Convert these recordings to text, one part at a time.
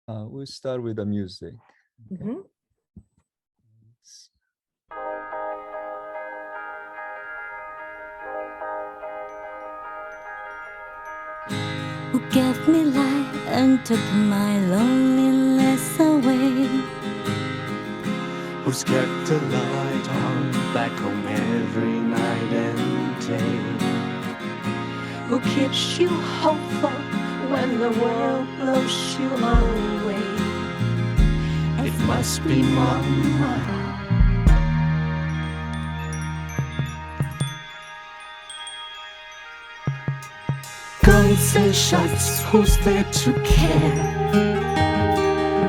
We'll start with the music. Mm-hmm. Who gave me life and took my loneliness away? Who's kept the light on back home every night and day? Who keeps you hopeful when the world blows you away? It must be Mama. Guns and shots, who's there to care?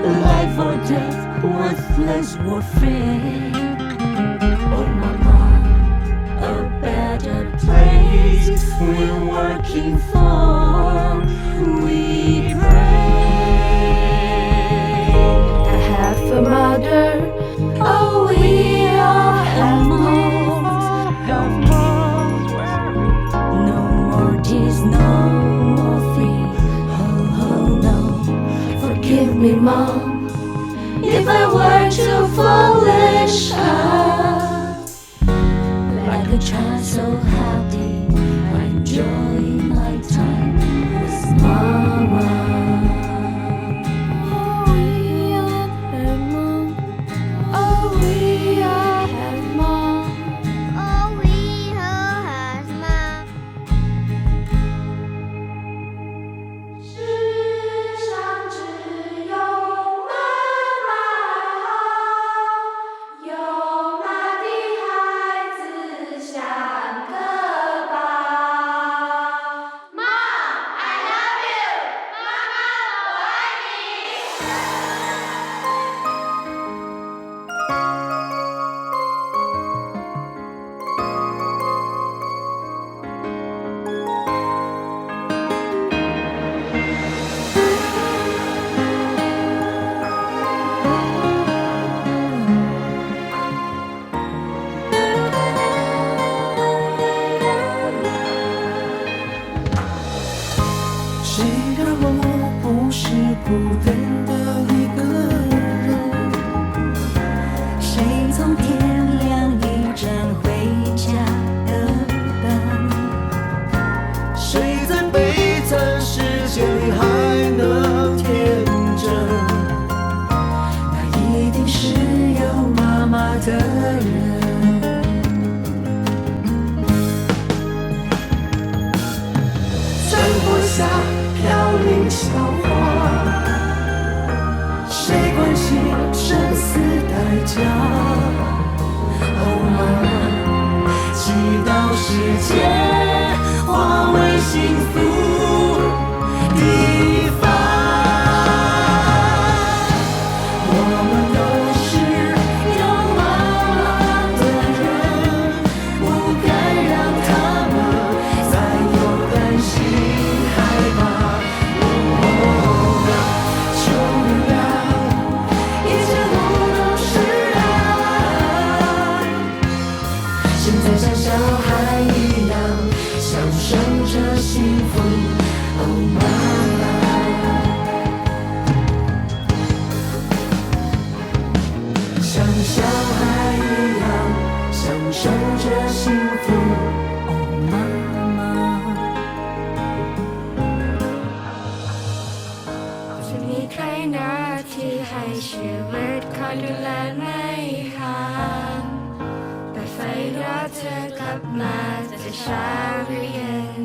Life or death, worthless warfare. Oh Mama, a better place we're working for, we pray. I have a mother, oh we all have moms, No more tears, no more fear. Oh no. Forgive me, Mom, if I were too foolish. Like a child so happy, I enjoy my time with Mama. Oh, we all have Mom. Oh, we all have Mom. Oh, we all have Mom. 世上只有妈妈好，有妈的孩子像个宝。Mom, I love you. 妈妈，我爱你。谁让我不是孤单的一个人？谁从天亮一站回家的灯？谁在悲惨世界里还能天真？那一定是有妈妈的人。山坡下飘零小花，谁关心生死代价？哦，妈妈，祈祷世界化为幸福地方。我们都是有妈妈的人，不该让他们再有担心害怕。求原谅，一切都都是爱。现在像小孩一样享受着幸福，哦妈妈。像小孩一样享受着幸福，哦妈妈。จะมีใครนะที่ให้ชีวิตคอยดูแลไม่ห่างแต่ไฟรอเธอกลับมาจะเช้าหรือเย็น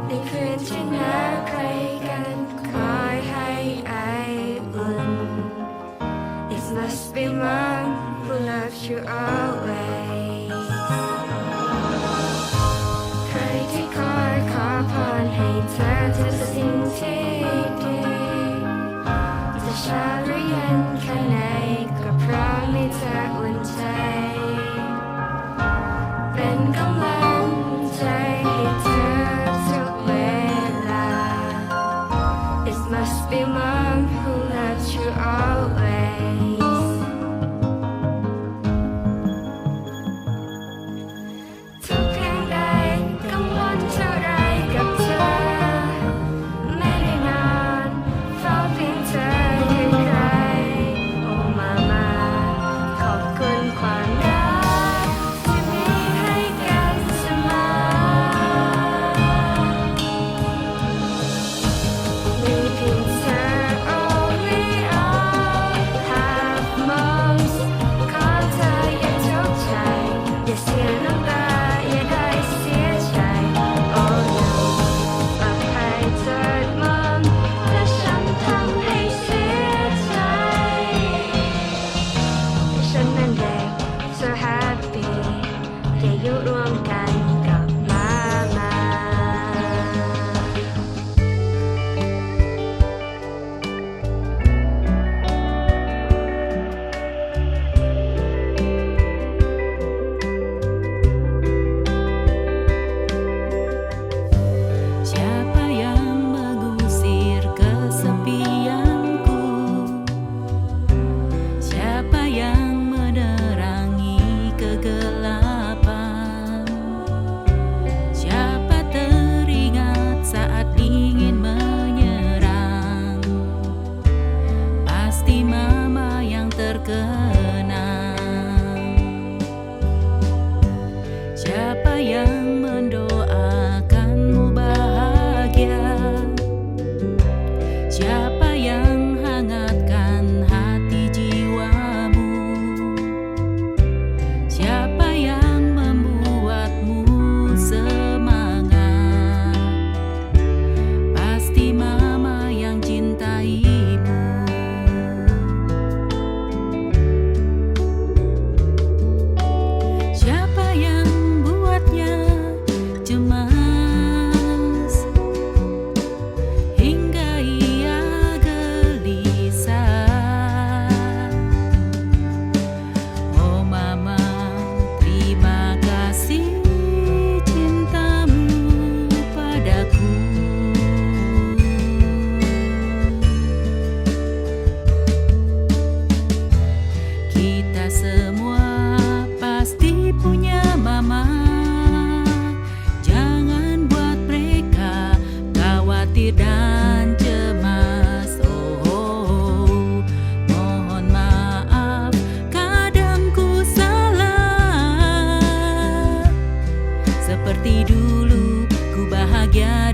ในคืนที่หนาวใครกันคอยให้ไออุ่น It must be Mom who loves you always ใครที่คอยขอพรให้เธอทำสิ่งที่ดีจะเช้าหรือเย็นแค่ไหนก็พร้อมให้เธออุ่นใจเป็นกำลังใจให้เธอทุกเวลา It must be Mom who loves you always ทุกเพียงใดกังวลเท่าไรกับเธอ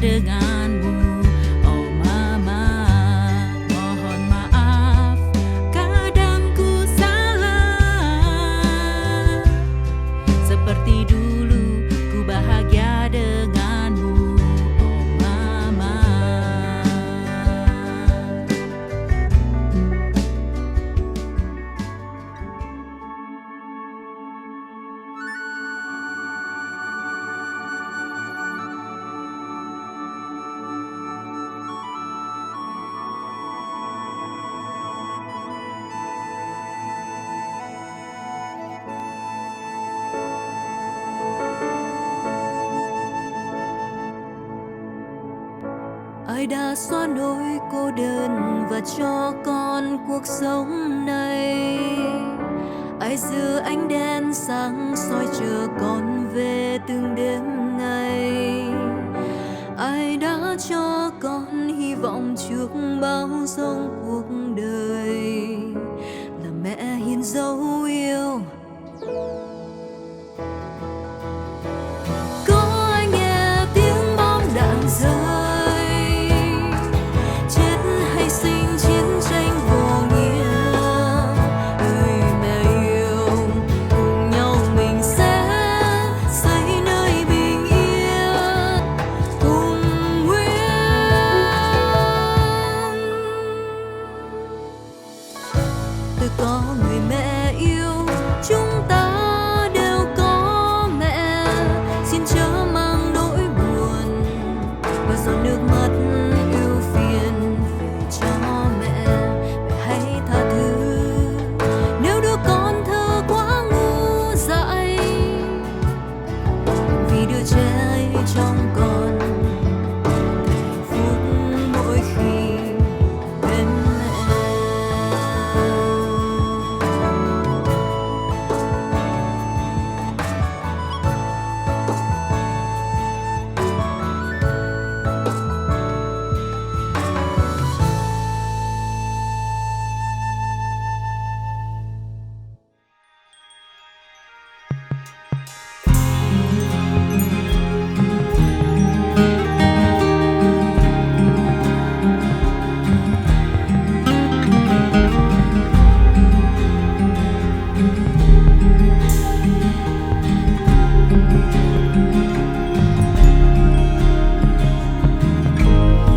denganmu. Oh mama, mohon maaf, kadang ku salah. Seperti dulu ku bahagia denganmu. Oh mama. Ai đã xóa nỗi cô đơn và cho con cuộc sống này? Ai giữ ánh đèn sáng soi chờ con về từng đêm ngày? Ai đã cho con hy vọng trước bao giông cuộc đời? Là mẹ hiền dấu yêu. Có ai nghe tiếng bom đạn rơi, chết hay sinh chiến tranh vô nghĩa? Ơi mẹ yêu, cùng nhau mình sẽ xây nơi bình yên cùng nguyên. Tôi có người mẹ yêu, chúng ta đều có mẹ. Xin chớ mang nỗi buồn và giọt nước mắt ưu phiền về cho mẹ. Mẹ hãy tha thứ nếu đứa con thơ quá ngu dại, vì đứa trẻ ấy trong con hạnh phúc mỗi khi bên mẹ.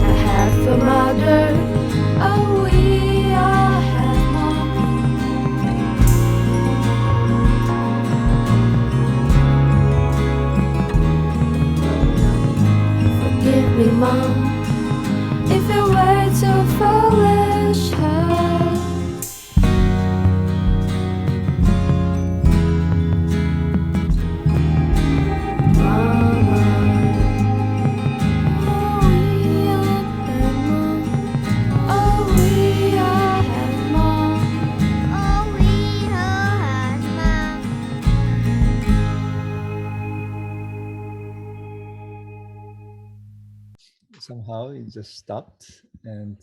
I have a mother, oh we all have mom. Forgive me, mom, if I were to foolish her. Mama, oh we all have mom. Oh we all have mom. Somehow it just stopped, and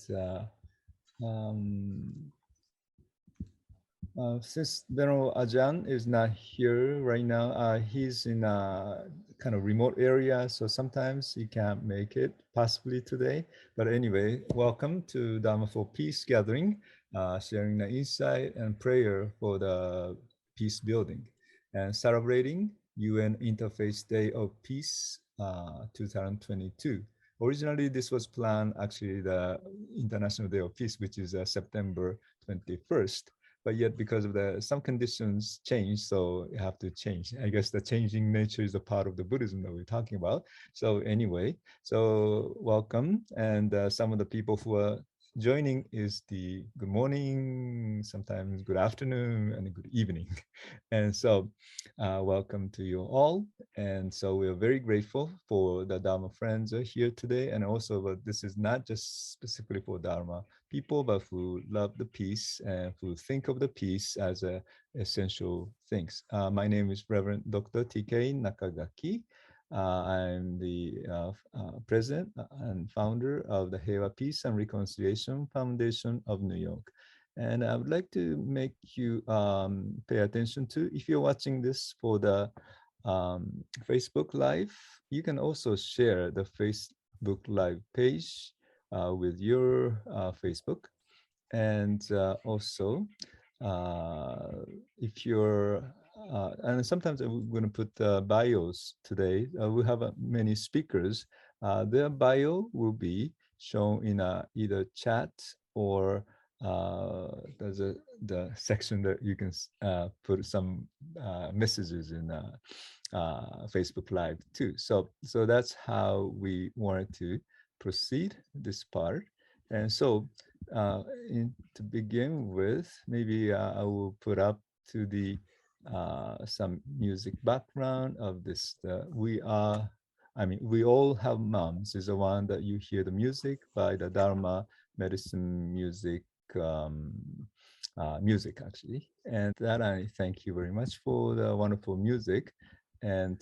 since Venerable Ajahn is not here right now, he's in a kind of remote area, so sometimes he can't make it, possibly today. But anyway, welcome to Dharma for Peace gathering, sharing the insight and prayer for the peace building and celebrating UN Interfaith Day of Peace 2022. Originally, this was planned actually the International Day of Peace, which is September 21st. But yet, because of some conditions changed, so you have to change. I guess the changing nature is a part of the Buddhism that we're talking about. So anyway, so welcome. And some of the people who are joining is the good morning, sometimes good afternoon, and good evening. And so welcome to you all. And so we are very grateful for the Dharma friends are here today. And also, but this is not just specifically for Dharma people, but who love the peace and who think of the peace as a essential things. My name is Reverend Dr. T.K. Nakagaki. I'm the president and founder of the Heiwa Peace and Reconciliation Foundation of New York. And I would like to make you pay attention to, if you're watching this for the Facebook Live, you can also share the Facebook Live page with your Facebook. And also, if you're, and sometimes we're going to put bios today. We have many speakers. Their bio will be shown in either chat or there's the section that you can put some messages in Facebook Live too. So that's how we wanted to proceed this part. And so to begin with, maybe I will put up to the some music background of this. We all have moms is the one that you hear the music by the Dharma medicine music music actually. And that I thank you very much for the wonderful music. And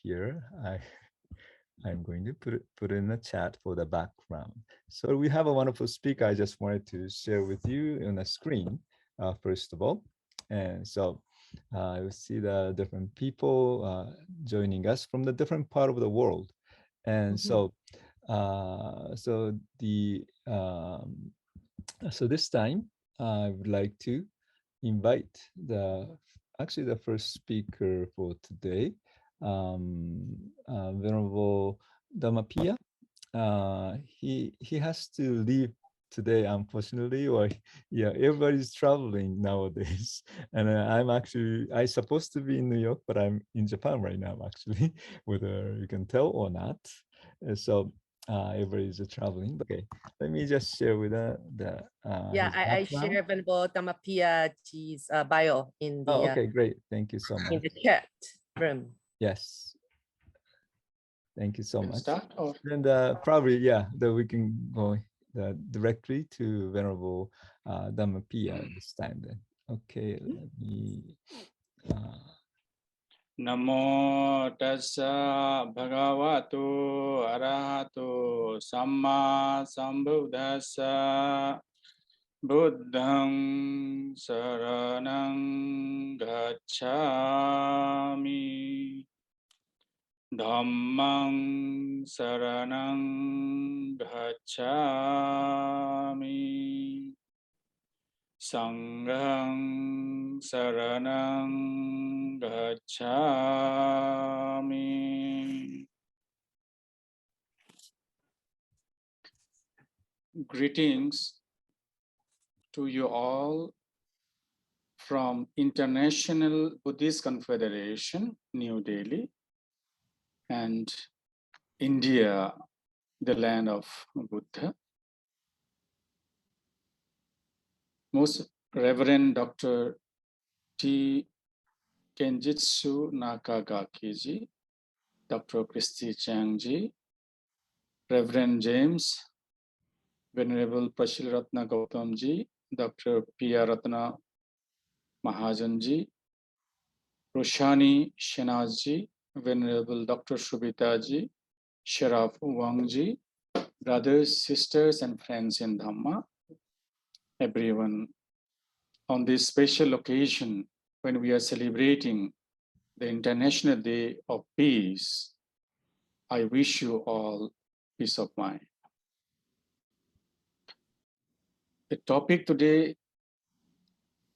here I'm going to put in the chat for the background. So we have a wonderful speaker I just wanted to share with you on the screen, first of all. And so you see the different people joining us from the different part of the world. And so this time I would like to invite the first speaker for today, Venerable Dhammapiya. He has to leave today, unfortunately, or yeah, everybody's traveling nowadays. And I'm supposed to be in New York, but I'm in Japan right now, actually, whether you can tell or not. So everybody's traveling. Okay, let me just share with I share Venerable Dhammapiya's bio in the okay, great. Thank you so much. in the chat room. Yes. Thank you so much. Start or? And probably, yeah, that we can go directly to Venerable Dhammapiya this time then. Okay, let me... Namo tassa bhagavato arahato samma sambuddhassa buddhang saranang gacchami dhammang saranang gacchami Sanghang saranang gacchami. Greetings to you all from International Buddhist Confederation, New Delhi, and India, the land of Buddha. Most Reverend Dr. T. Kenjitsu Nakagaki ji, Dr. Christie Chang ji, Reverend James, Venerable Prashil-Ratna Gautam ji, Dr. P.R. Ratna Mahajan ji, Roshani Shenazz ji, Venerable Dr. Sobhita ji, Sherab Wong ji, brothers, sisters, and friends in Dhamma, everyone, on this special occasion when we are celebrating the International Day of Peace, I wish you all peace of mind. The topic today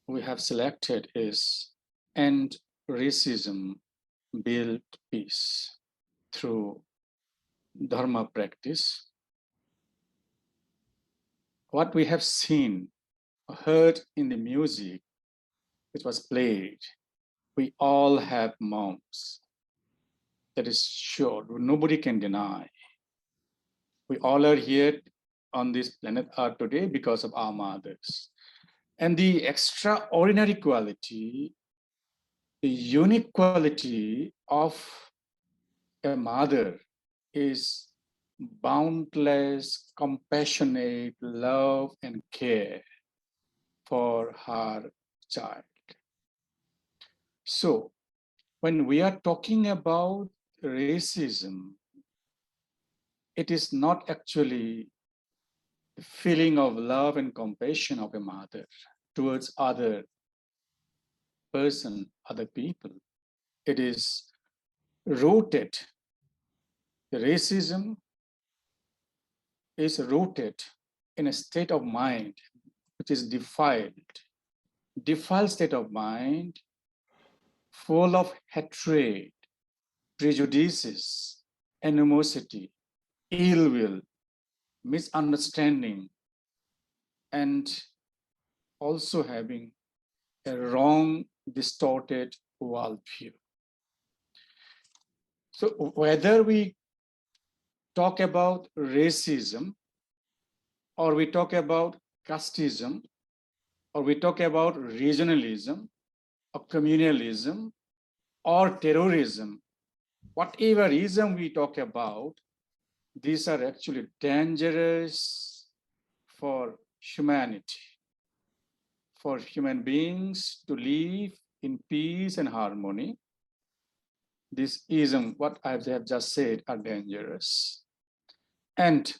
we have selected is End Racism, Build Peace through Dharma practice. What we have seen, heard in the music which was played, we all have moms. That is sure, nobody can deny. We all are here on this planet Earth today because of our mothers. And the extraordinary quality, the unique quality of a mother is boundless, compassionate love and care for her child. So, when we are talking about racism, it is not actually the feeling of love and compassion of a mother towards other person, other people. It is rooted. The racism is rooted in a state of mind which is defiled state of mind, full of hatred, prejudices, animosity, ill will, misunderstanding, and also having a wrong, distorted worldview. So whether we talk about racism, or we talk about casteism, or we talk about regionalism, or communalism, or terrorism, whatever ism we talk about, these are actually dangerous for humanity, for human beings to live in peace and harmony. This ism, what I have just said, are dangerous. And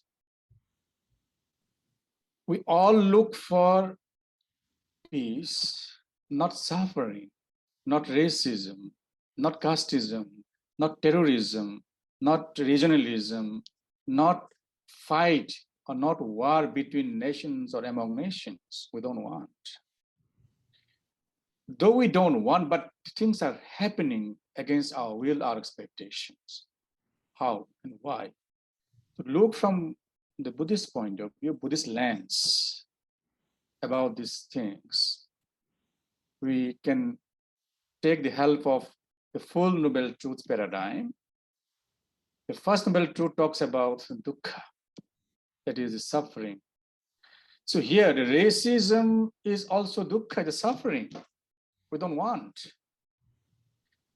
we all look for peace, not suffering, not racism, not casteism, not terrorism, not regionalism, not fight or not war between nations or among nations. We don't want. Though we don't want, but things are happening against our will, our expectations. How and why? To look from the Buddhist point of view, Buddhist lens about these things, we can take the help of the full Noble Truth paradigm. The first Noble Truth talks about dukkha, that is the suffering. So here, the racism is also dukkha, the suffering we don't want.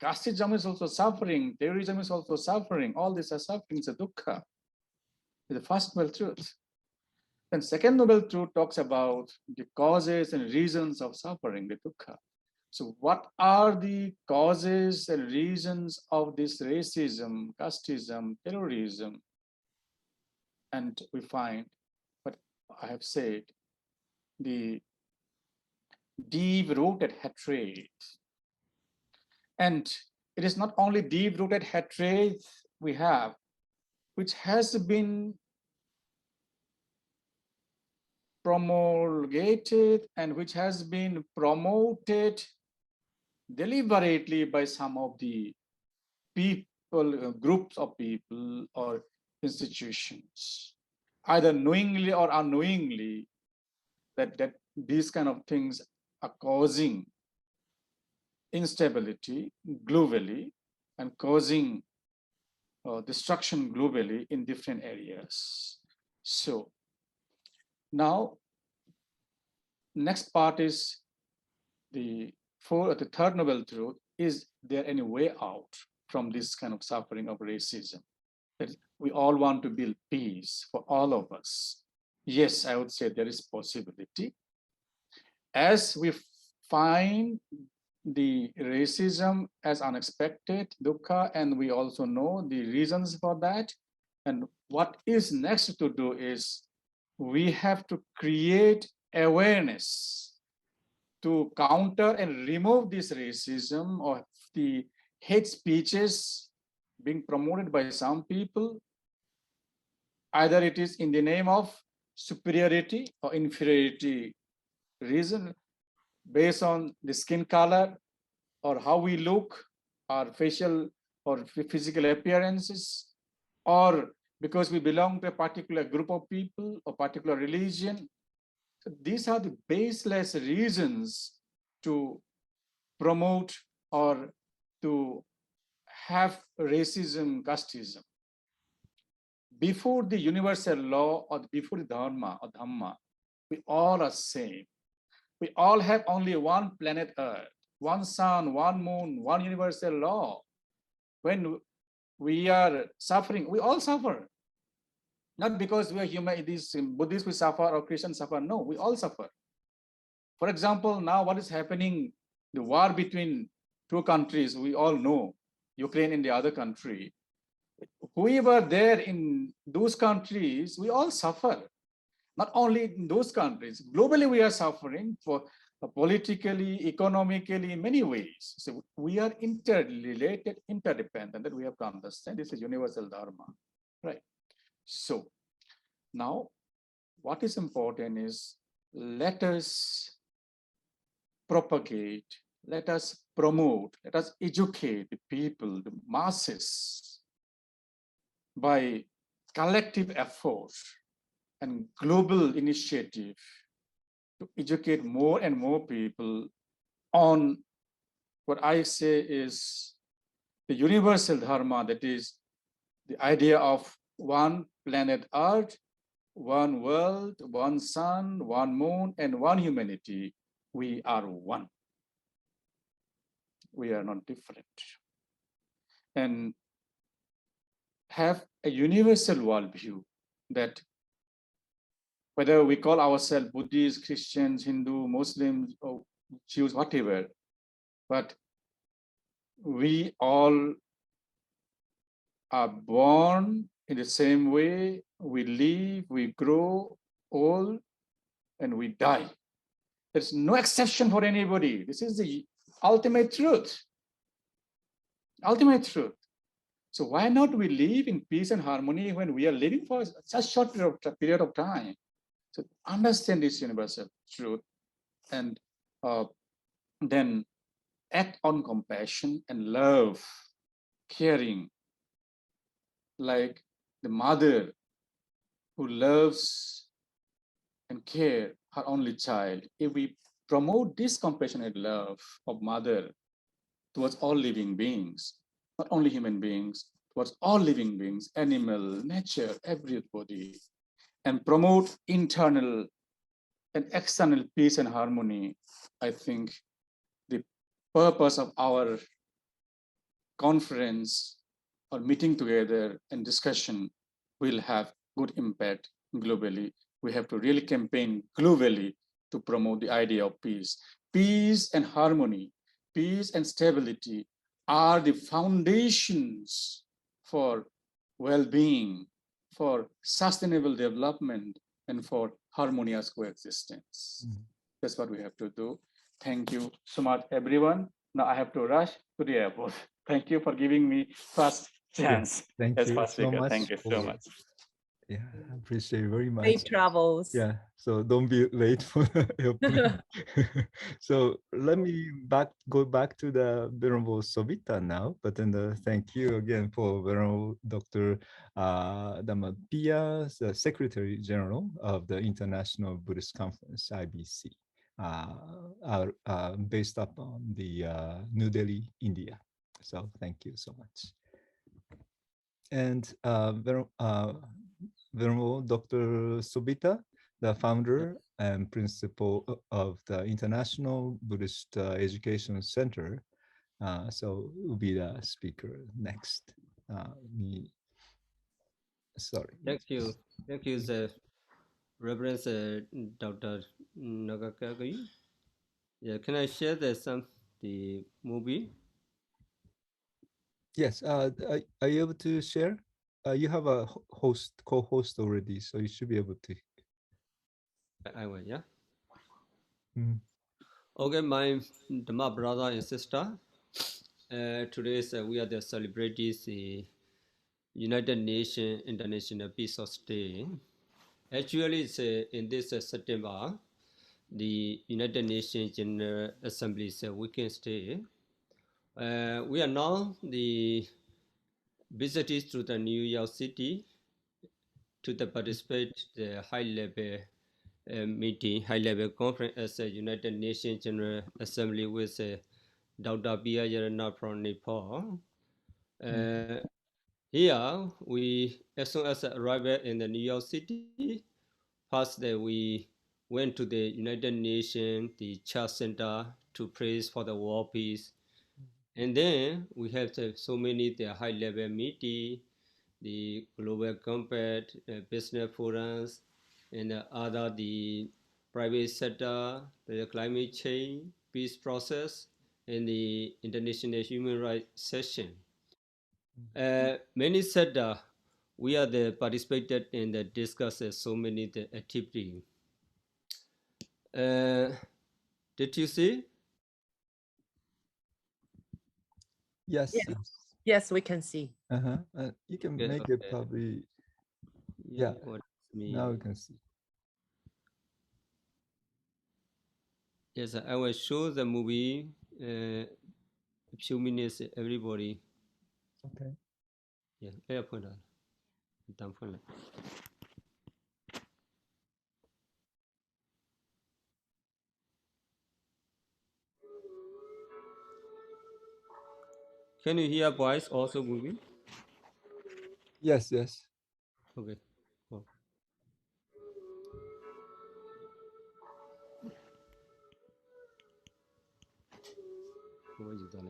Casteism is also suffering, terrorism is also suffering, all these are suffering, it's a dukkha. The first Noble Truth. Then second Noble Truth talks about the causes and reasons of suffering, the dukkha. So what are the causes and reasons of this racism, casteism, terrorism? And we find what I have said, the deep-rooted hatred. And it is not only deep-rooted hatred we have, which has been promulgated and which has been promoted deliberately by some of the people, groups of people or institutions, either knowingly or unknowingly, that these kind of things are causing instability globally and causing destruction globally in different areas. So now, next part is the third Noble Truth. Is there any way out from this kind of suffering of racism? That we all want to build peace for all of us. Yes, I would say there is possibility. As we find the racism as unexpected, dukkha, and we also know the reasons for that. And what is next to do is we have to create awareness to counter and remove this racism or the hate speeches being promoted by some people. Either it is in the name of superiority or inferiority reason, based on the skin color or how we look, our facial or physical appearances, or because we belong to a particular group of people or particular religion. So these are the baseless reasons to promote or to have racism, casteism. Before the universal law or before the Dharma or Dhamma, we all are same. We all have only one planet Earth, one sun, one moon, one universal law. When we are suffering, we all suffer. Not because we are human, these Buddhists we suffer or Christians suffer. No, we all suffer. For example, now what is happening, the war between two countries, we all know, Ukraine and the other country. Whoever there in those countries, we all suffer. Not only in those countries, globally we are suffering for politically, economically, in many ways. So we are interrelated, interdependent, that we have to understand. This is universal Dharma, right? So Now, what is important is let us propagate, let us promote, let us educate the people, the masses, by collective effort and global initiative to educate more and more people on what I say is the universal dharma, that is the idea of one planet Earth, one world, one sun, one moon, and one humanity. We are one. We are not different. And have a universal worldview that whether we call ourselves Buddhists, Christians, Hindu, Muslims, or Jews, whatever, but we all are born in the same way. We live, we grow old, and we die. There's no exception for anybody. This is the ultimate truth. Ultimate truth. So why not we live in peace and harmony when we are living for such short period of time? So understand this universal truth and then act on compassion and love, caring, like the mother who loves and care her only child. If we promote this compassionate love of mother towards all living beings, not only human beings, towards all living beings, animal, nature, everybody, and promote internal and external peace and harmony, I think the purpose of our conference or meeting together and discussion will have good impact globally. We have to really campaign globally to promote the idea of peace. Peace and harmony, peace and stability are the foundations for well-being, for sustainable development, and for harmonious coexistence. That's what we have to do. Thank you so much, everyone. Now I have to rush to the airport. Thank you for giving me first chance. Thank as you first so speaker. much. Thank you so much. Yeah, I appreciate it very much. Safe travels. Yeah, so don't be late for the airplane. So let me go back to the Venerable Sobhita now, but then thank you again for Venerable Dr. Dhammapiya, the Secretary General of the International Buddhist Conference, IBC, based up on the New Delhi, India. So thank you so much. And Venerable Dr. Sobhita, the founder and principal of the International Buddhist Education Center. So will be the speaker next. Sorry. Thank you. Thank you, Reverend Dr. Nakagaki. Yeah, can I share the movie? Yes. Are you able to share? You have a co-host already, so you should be able to. I will, yeah. Okay, my Dhamma brother and sister. Today we are the celebrating the United Nations International Peace Day. Actually, it's in this September, the United Nations General Assembly's weekend stay. We are now the visitors to the New York City to participate the high-level meeting, high-level conference as a United Nations General Assembly with Dhammapiya from Nepal. Here, as soon as arrival in the New York City, first we went to the United Nations, the Church Center to praise for the world peace. And then we have so many the high-level meeting, the global compact, business forums, and other the private sector, the climate change, peace process, and the international human rights session. Many said we are the participated in the discuss so many the activity. Did you see? Yes. Yes, we can see. You can make it probably. Yeah. Now we can see. Yes, I will show the movie a few minutes, everybody. Okay. Yeah, airport. Can you hear voice also moving? Yes, yes. Okay. Cool. What is that?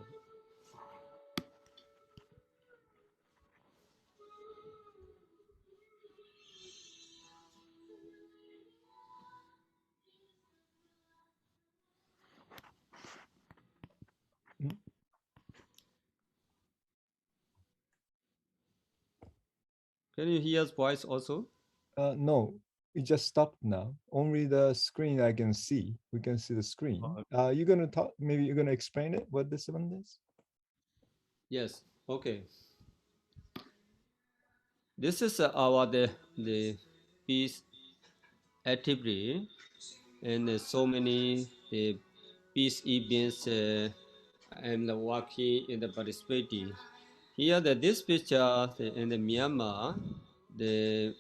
Mm. Can you hear voice also? No, it just stopped now. Only the screen I can see. We can see the screen. You're gonna talk. Maybe you're gonna explain it. What this one is? Yes. Okay. This is our the peace activity, and so many the peace events. I'm working in the participating. Here, this picture in the Myanmar, the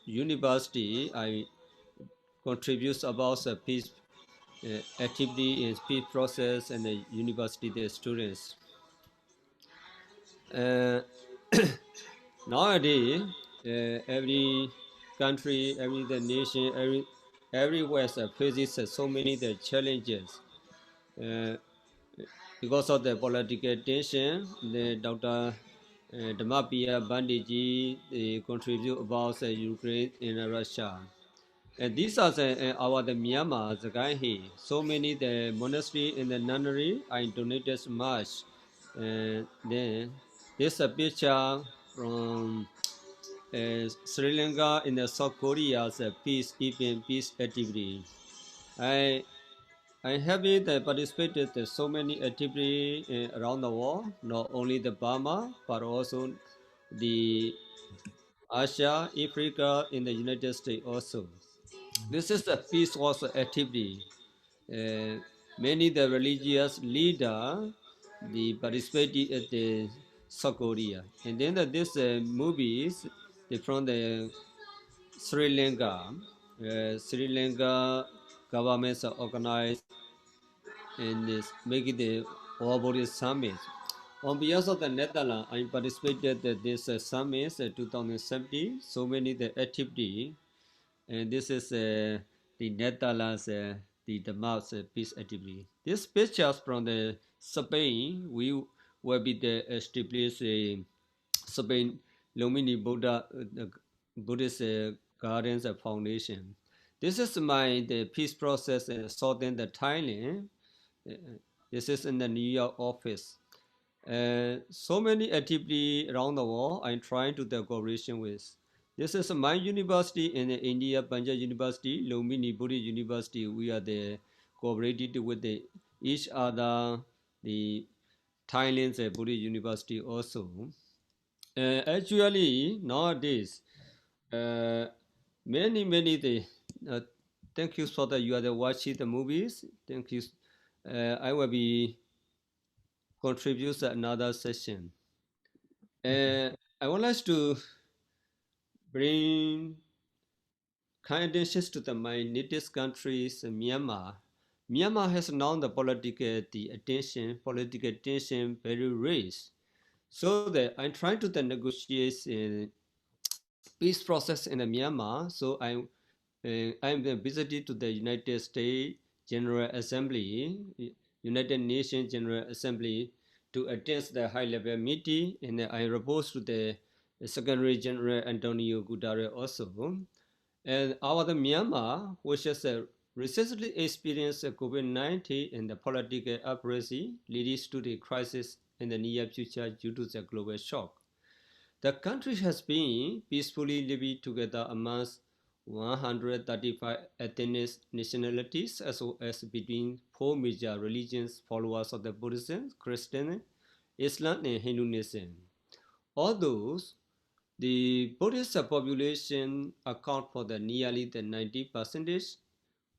university I contributes about the peace activity in peace process and the university the students. Nowadays, every country, every the nation, everywhere faces so many the challenges. Because of the political tension, the Dr. Dhammapiya Bandiji they contribute about Ukraine and Russia. And these are the Myanmar, the guy here. So many the monastery and the nunnery are donated much. And then there's a picture from Sri Lanka in the South Korea's peace event, peace activity. I have participated in so many activities around the world, not only the Burma, but also the Asia, Africa, in the United States also. This is the peace also activity. Many the religious leader they participated at the South Korea, and then this movies they from the Sri Lanka. Sri Lanka governments are organized and is making the overbody summit. On behalf of the Netherlands, I participated at this summit 2017. So many the activity, and this is the Netherlands, the Dhamma peace activity. This pictures from the Spain. We will be the established Spain Lumini Buddha Buddhist Gardens Foundation. This is my the peace process in southern the Thailand. Uh, This is in the New York office. So many activity around the world I'm trying to the cooperation with. This is my university in India, Punjab University, Lumini Buddhist University. We are the cooperated with the each other, the Thailand's Buddhist University also. Actually, nowadays, many the thank you for that you are the watching the movies. Thank you. I will be contribute another session. I would like to bring kind attention to my native country, Myanmar. Myanmar has now the political attention very raised. So that I'm trying to negotiate peace process in Myanmar. So I'm visited to the United States General Assembly, United Nations General Assembly to attend the high-level meeting, and I report to the Secretary General Antonio Guterres also. And our the Myanmar, which has recently experienced COVID-19 and the political uprising, leads to the crisis in the near future due to the global shock. The country has been peacefully living together amongst 135 ethnic nationalities as well as between four major religions followers of the Buddhism, Christianity, Islam and Hinduism. Although the Buddhist population account for the nearly the 90%.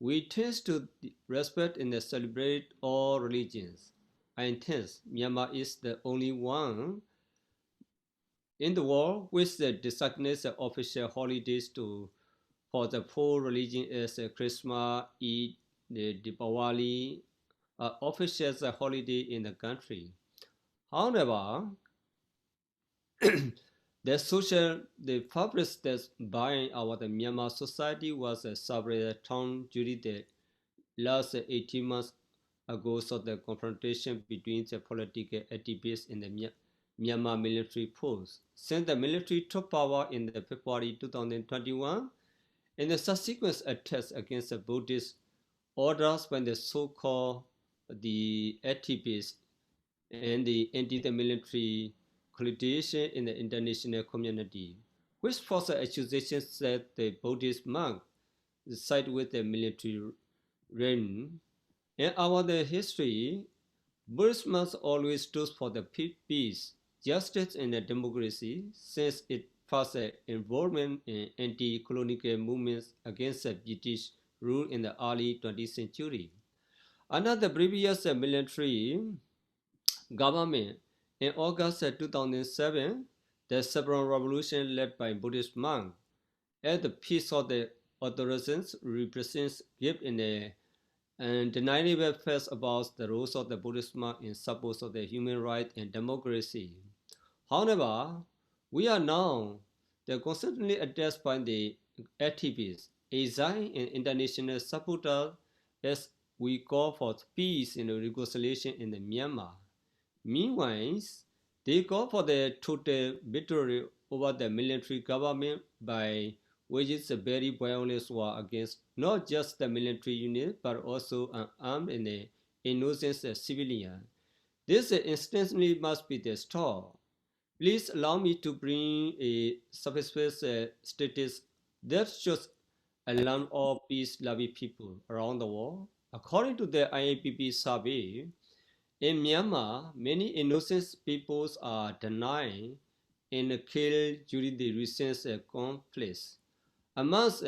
We tend to respect and celebrate all religions. And hence, Myanmar is the only one in the world with the designated official holidays for the four religions as Christmas, Eid, the Diwali, official holiday in the country. However, the fabric that's buying our the Myanmar society was a separate town during the last 18 months ago, so the confrontation between the political activists and the Myanmar military force. Since the military took power in the February 2021, and the subsequent attacks against the Buddhist orders when the so-called the activists and the anti-military coalition in the international community, which false accusations that the Buddhist monk side with the military reign. In our history, Buddhist monks always stood for the peace, justice, and democracy, since it first involvement in anti-colonial movements against the British rule in the early 20th century. Under the previous military government, in August 2007, the Saffron Revolution led by Buddhist monks, as the peace of the authorities represents give in a undeniable facts about the roles of the Buddhist monk in support of the human rights and democracy. However, we are now constantly addressed by the activists, exile and international supporters as we call for peace and reconciliation in Myanmar. Meanwhile, they call for the total victory over the military government by wages a very violent war against not just the military unit but also an armed and innocent civilian. This instantly must be stopped. Please allow me to bring a subspace status that shows alarm all peace-loving people around the world. According to the IAPP survey, in Myanmar, many innocent peoples are denied and killed during the recent conflicts. Amongst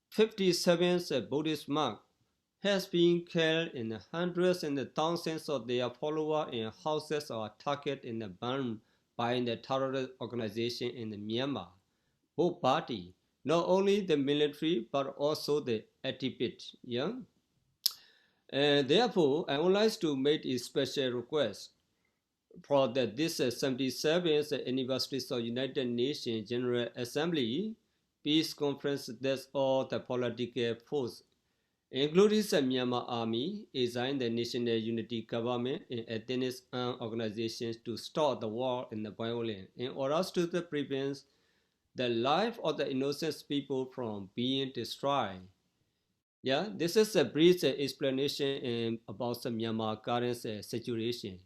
57 Buddhist monks has been killed in hundreds and thousands of their followers, and houses are targeted and burned by the terrorist organization in Myanmar. Both parties, not only the military but also the activists. Yeah? Therefore, I would like to make a special request for this 77th anniversary of United Nations General Assembly Peace Conference that all the political forces, including the Myanmar Army, assign the National Unity Government and ethnic organizations to stop the war and the violence in order to prevent the life of the innocent people from being destroyed. Yeah, this is a brief explanation about the Myanmar current situation.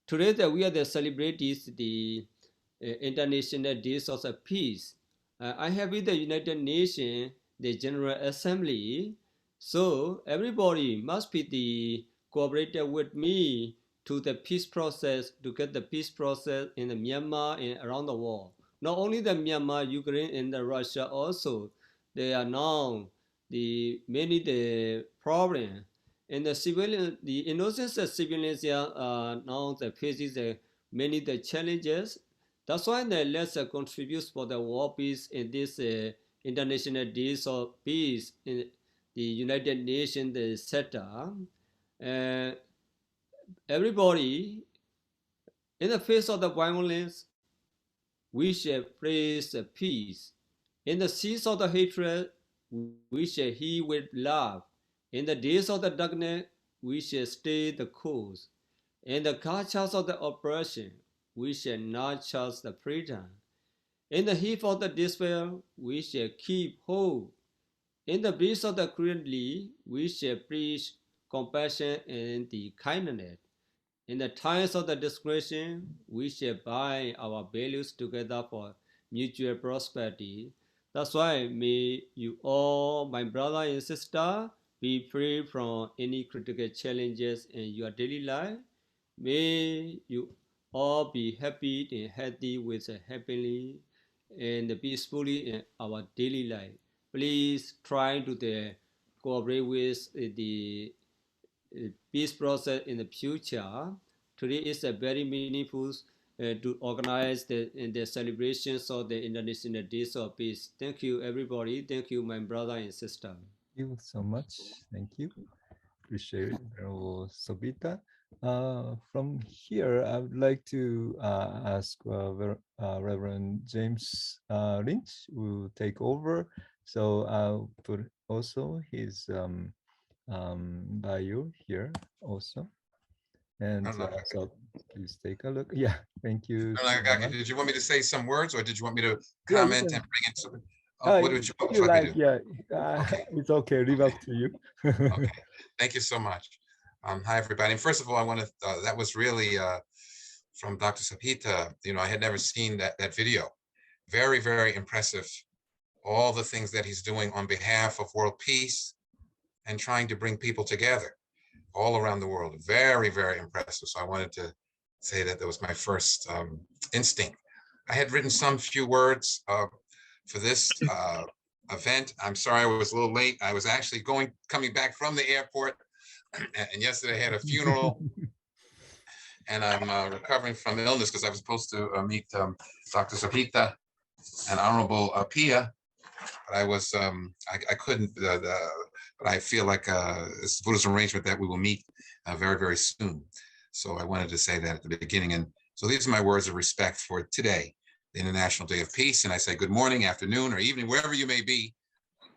Today we are celebrating the International Days of Peace. I have with the United Nations, the General Assembly, so everybody must be cooperated with me to the peace process, to get the peace process in Myanmar and around the world. Not only the Myanmar, Ukraine, and Russia also, they are now many problem. And the civilian, the innocent civilians are now facing many challenges. That's why let's contribute for the war peace in this International Days of Peace in the United Nations etc. Everybody, in the face of the violence, we shall praise peace. In the seas of the hatred, we shall heal with love. In the days of the darkness, we shall stay the course. In the cultures of the oppression, we shall nurture the freedom. In the heat of the despair, we shall keep hope. In the breeze of the cruelty, we shall preach compassion and the kindness. In the times of the discretion, we shall bind our values together for mutual prosperity. That's why may you all, my brother and sister, be free from any critical challenges in your daily life. May you all be happy and healthy with a happily and peacefully in our daily life. Please try to cooperate with the peace process in the future. Today is a very meaningful to organize the celebrations of the International Days of Peace. Thank you, everybody. Thank you, my brother and sister. Thank you so much. Thank you. Appreciate it, Venerable Sobhita. From here, I would like to ask Reverend James Lynch who take over. So I'll put also his bio here also. And so please take a look. Yeah, thank you. Nakagaki, did you want me to say some words, or did you want me to comment and bring in something? What would you like? Do? Yeah, okay. It's okay. Leave up to you. Okay, thank you so much. Hi, everybody. And first of all, I want to. That was really from Dr. Sobhita. You know, I had never seen that video. Very, very impressive. All the things that he's doing on behalf of world peace and trying to bring people together all around the world. Very, very impressive. So I wanted to say that was my first instinct. I had written some few words for this event. I'm sorry I was a little late. I was actually coming back from the airport, and yesterday I had a funeral, and I'm recovering from illness because I was supposed to meet Dr. Sobhita and Honorable Pia, but I was I couldn't. But I feel like it's Buddha's arrangement that we will meet very, very soon. So I wanted to say that at the beginning. And so these are my words of respect for today, the International Day of Peace. And I say good morning, afternoon, or evening, wherever you may be.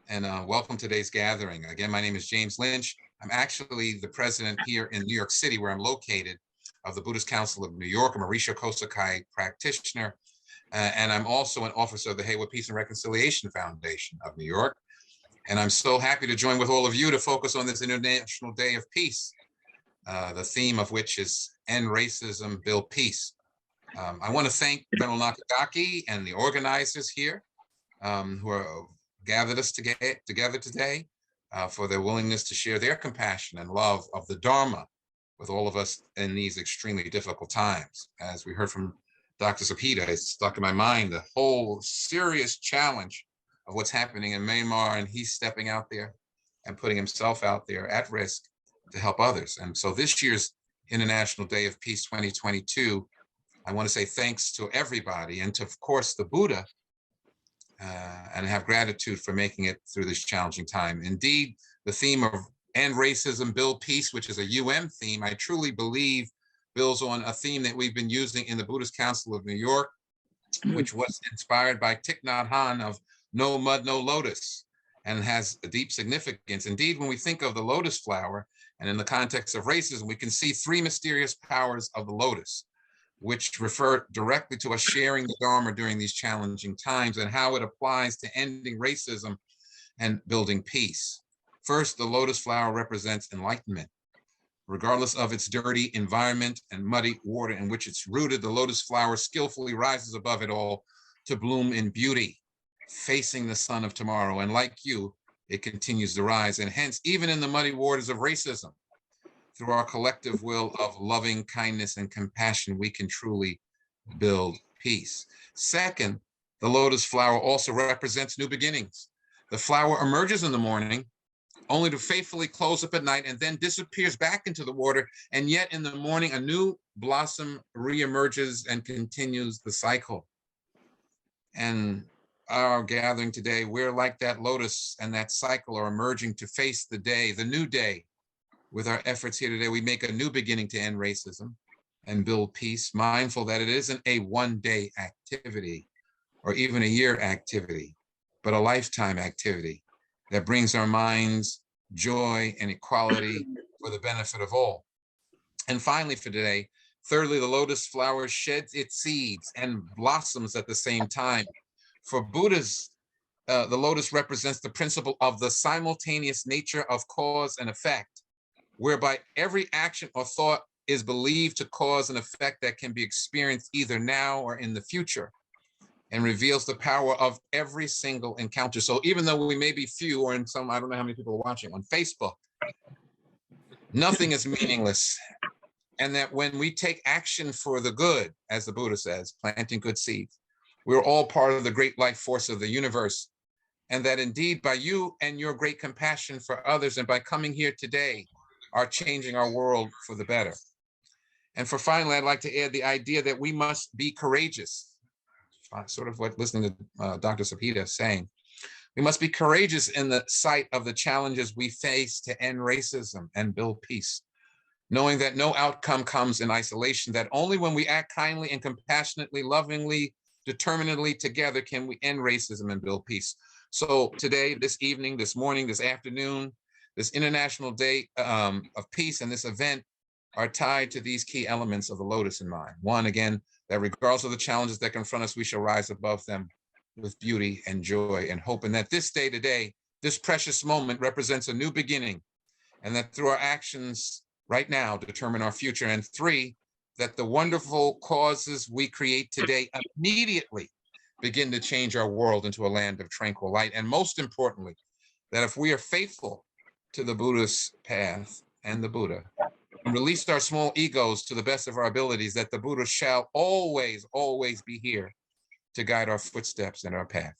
And welcome to today's gathering. Again, my name is James Lynch. I'm actually the president here in New York City, where I'm located, of the Buddhist Council of New York. I'm a Risho Kosakai practitioner. And I'm also an officer of the Hayward Peace and Reconciliation Foundation of New York. And I'm so happy to join with all of you to focus on this International Day of Peace, the theme of which is End Racism, Build Peace. I want to thank Venerable Nakagaki and the organizers here who are gathered us together today for their willingness to share their compassion and love of the Dharma with all of us in these extremely difficult times. As we heard from Dr. Sobhita, it's stuck in my mind the whole serious challenge of what's happening in Myanmar, and he's stepping out there and putting himself out there at risk to help others. And so this year's International Day of Peace 2022, I want to say thanks to everybody and to, of course, the Buddha, and have gratitude for making it through this challenging time. Indeed, the theme of End Racism, Build Peace, which is a UN theme, I truly believe builds on a theme that we've been using in the Buddhist Council of New York, which was inspired by Thich Nhat Hanh of No Mud, No Lotus, and has a deep significance. Indeed, when we think of the lotus flower, and in the context of racism, we can see three mysterious powers of the lotus, which refer directly to us sharing the Dharma during these challenging times and how it applies to ending racism and building peace. First, the lotus flower represents enlightenment. Regardless of its dirty environment and muddy water in which it's rooted, the lotus flower skillfully rises above it all to bloom in beauty, facing the sun of tomorrow. And like you, it continues to rise. And hence, even in the muddy waters of racism, through our collective will of loving kindness and compassion, we can truly build peace. Second, the lotus flower also represents new beginnings. The flower emerges in the morning, only to faithfully close up at night and then disappears back into the water. And yet in the morning, a new blossom reemerges and continues the cycle. And our gathering today, we're like that lotus, and that cycle are emerging to face the day, the new day. With our efforts here today, we make a new beginning to end racism and build peace, mindful that it isn't a one-day activity or even a year activity, but a lifetime activity that brings our minds joy and equality for the benefit of all. And finally for today, thirdly, the lotus flower sheds its seeds and blossoms at the same time. For Buddhists, the lotus represents the principle of the simultaneous nature of cause and effect, whereby every action or thought is believed to cause an effect that can be experienced either now or in the future, and reveals the power of every single encounter. So even though we may be few, or in some, I don't know how many people are watching on Facebook, nothing is meaningless. And that when we take action for the good, as the Buddha says, planting good seeds, We're all part of the great life force of the universe. And that indeed by you and your great compassion for others and by coming here today are changing our world for the better. And for finally, I'd like to add the idea that we must be courageous, sort of what listening to Dr. Sobhita saying. We must be courageous in the sight of the challenges we face to end racism and build peace, knowing that no outcome comes in isolation, that only when we act kindly and compassionately, lovingly, determinedly together can we end racism and build peace. So today, this evening, this morning, this afternoon, this International Day of Peace and this event are tied to these key elements of the Lotus in mind. One, again, that regardless of the challenges that confront us, we shall rise above them with beauty and joy and hope. And that this day today, this precious moment represents a new beginning, and that through our actions right now determine our future. And three, that the wonderful causes we create today immediately begin to change our world into a land of tranquil light. And most importantly, that if we are faithful to the Buddhist path and the Buddha, and release our small egos to the best of our abilities, that the Buddha shall always, always be here to guide our footsteps and our path.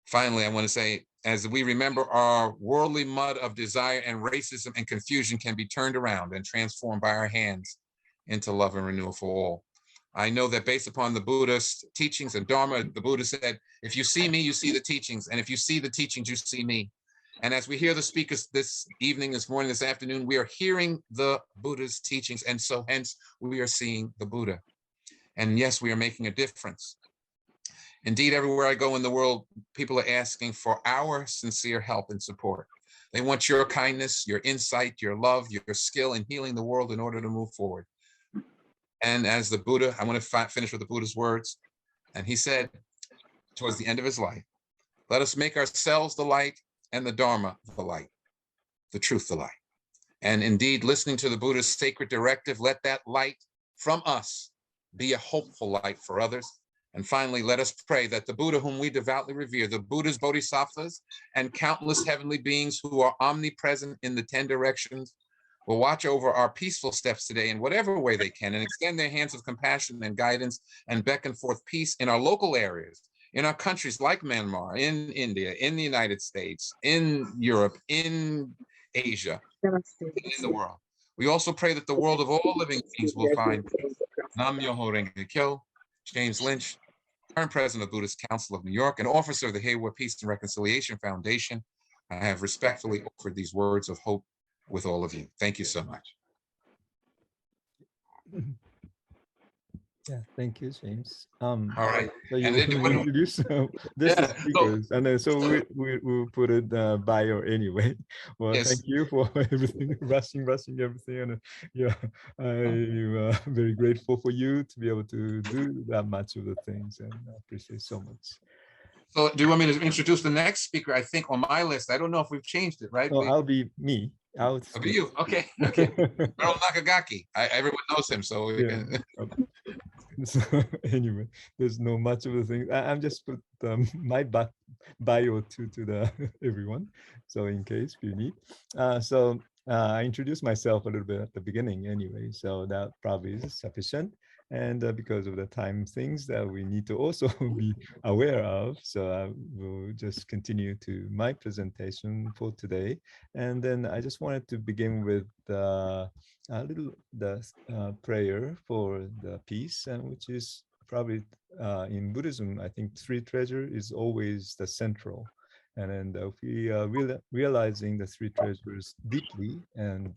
Finally, I want to say, as we remember, our worldly mud of desire and racism and confusion can be turned around and transformed by our hands into love and renewal for all. I know that based upon the Buddhist teachings and Dharma, the Buddha said, if you see me, you see the teachings. And if you see the teachings, you see me. And as we hear the speakers this evening, this morning, this afternoon, we are hearing the Buddha's teachings. And so hence we are seeing the Buddha. And yes, we are making a difference. Indeed, everywhere I go in the world, people are asking for our sincere help and support. They want your kindness, your insight, your love, your skill in healing the world in order to move forward. And as the Buddha, I want to finish with the Buddha's words. And he said, towards the end of his life, let us make ourselves the light and the Dharma the light, the truth the light. And indeed, listening to the Buddha's sacred directive, let that light from us be a hopeful light for others. And finally, let us pray that the Buddha, whom we devoutly revere, the Buddhas, Bodhisattvas, and countless heavenly beings who are omnipresent in the 10 directions, will watch over our peaceful steps today in whatever way they can and extend their hands of compassion and guidance and beckon forth peace in our local areas, in our countries like Myanmar, in India, in the United States, in Europe, in Asia, in the world. We also pray that the world of all living beings will find peace. Nam Myoho Renge Kyo, James Lynch, current president of Buddhist Council of New York, and officer of the Hayward Peace and Reconciliation Foundation. I have respectfully offered these words of hope with all of you. Thank you so much. Yeah, thank you, James. All right. So you introduce this is speakers, and then so we'll put it bio anyway. Well, yes. Thank you for everything, rushing everything, and yeah, I'm very grateful for you to be able to do that much of the things, and I appreciate so much. So, do you want me to introduce the next speaker? I think on my list, I don't know if we've changed it, right? Oh, I'll be me. I'll be you. Okay. Earl Nakagaki. Everyone knows him, so we can. So anyway, there's no much of a thing. I'm just put my bio to the everyone, so in case you need. I introduced myself a little bit at the beginning anyway, so that probably is sufficient. And because of the time things that we need to also be aware of, so I will just continue to my presentation for today. And then I just wanted to begin with a little prayer for the peace, and which is probably in Buddhism, I think 3 treasures is always the central. And then if we are realizing the 3 treasures deeply and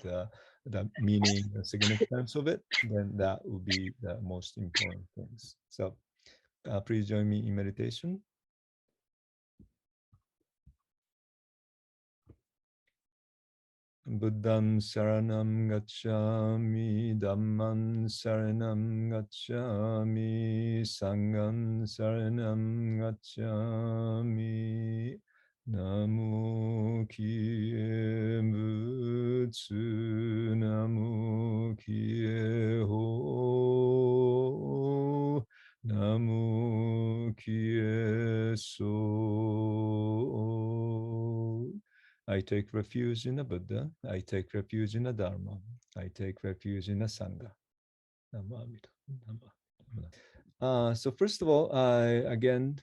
the meaning, the significance of it, then that would be the most important things. So please join me in meditation. Buddham saranam gacchami, Dhamman saranam gacchami, Sangham saranam gacchami. Namo Kie Butsu, Namo Kie Ho, Namo Kie So. I take refuge in the Buddha, I take refuge in the Dharma, I take refuge in the Sangha. So first of all, again,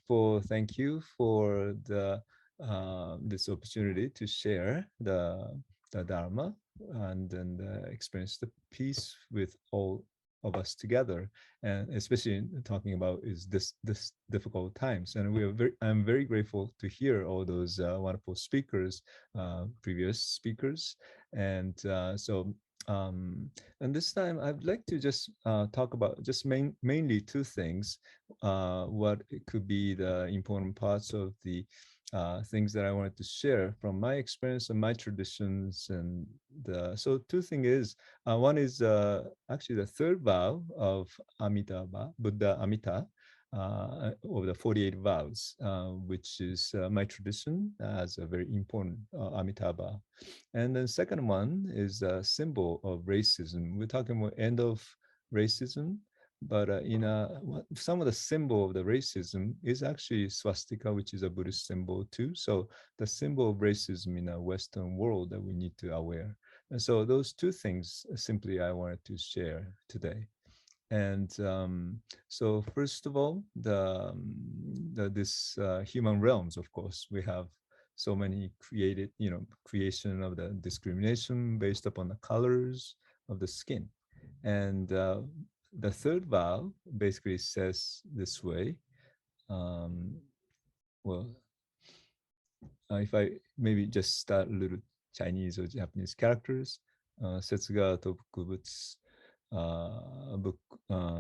thank you for this opportunity to share the Dharma and then experience the peace with all of us together, and especially talking about is this difficult times. And I'm very grateful to hear all those wonderful speakers, previous speakers, and so. And this time, I'd like to just talk about just mainly two things. What it could be the important parts of the things that I wanted to share from my experience and my traditions. And so two things is, one is actually the third vow of Amitabha, Buddha Amita, of the 48 vows, which is my tradition as a very important Amitabha. And then second one is a symbol of racism. We're talking about end of racism, but some of the symbol of the racism is actually swastika, which is a Buddhist symbol too. So the symbol of racism in a Western world that we need to aware. And so those two things simply I wanted to share today. And so first of all, this human realms, of course, we have so many creation of the discrimination based upon the colors of the skin. And the third vow basically says this way. Well, if I maybe just start a little Chinese or Japanese characters, 節が特物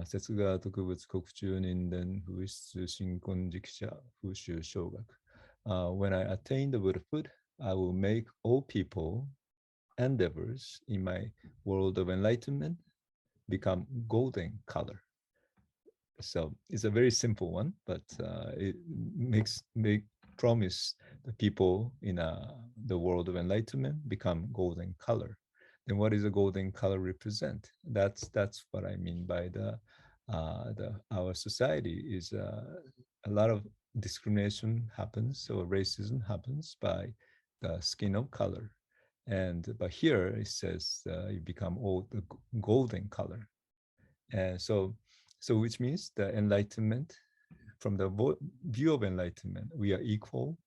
節が特物国中人伝風質新婚時期者風習小学 When I attain the Buddhahood, I will make all people endeavors in my world of enlightenment become golden color. So it's a very simple one, but it make promise the people in the world of enlightenment become golden color. Then what is a golden color represent? That's what I mean by our society is a lot of discrimination happens or racism happens by the skin of color. But here it says you become all the golden color. And so which means the enlightenment, from the view of enlightenment, we are equal,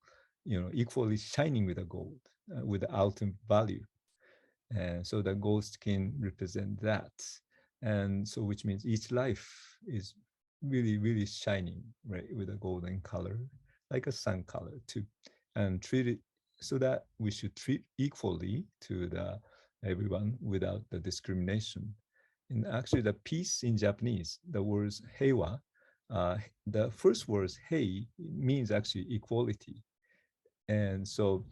equally shining with the gold, with the ultimate value. And so the gold skin represent that. And so which means each life is really, really shining, right, with a golden color, like a sun color too. And treat it so that we should treat equally to everyone without the discrimination. And actually the peace in Japanese, the words heiwa, the first words hei means actually equality. And so,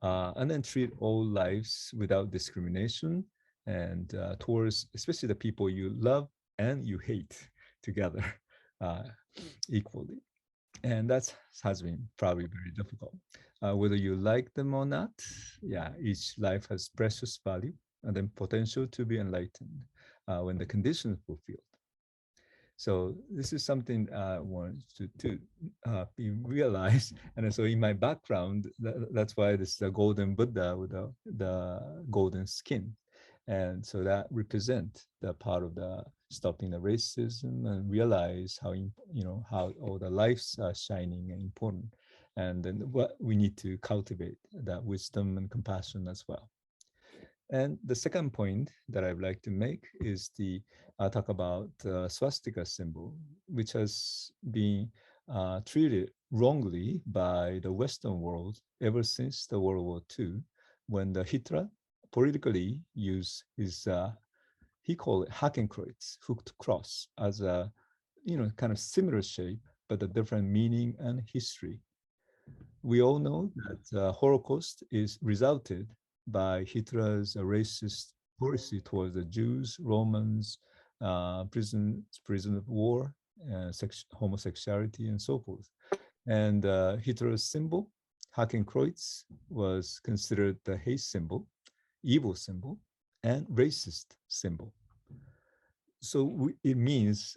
and then treat all lives without discrimination and towards especially the people you love and you hate together equally. And that has been probably very difficult. Whether you like them or not, yeah, each life has precious value and then potential to be enlightened when the conditions are fulfilled. So this is something I want to be realized. And so in my background, that's why this is a golden Buddha with the golden skin. And so that represent the part of the stopping the racism and realize how all the lives are shining and important. And then what we need to cultivate that wisdom and compassion as well. And the second point that I'd like to make is talk about swastika symbol, which has been treated wrongly by the Western world ever since the World War II, when the Hitler politically used his, he called it Hakenkreuz, hooked cross, as a kind of similar shape, but a different meaning and history. We all know that Holocaust is resulted by Hitler's racist policy towards the Jews, Romans, prison of war, homosexuality, and so forth. And Hitler's symbol, Hakenkreuz, was considered the hate symbol, evil symbol, and racist symbol. So it means,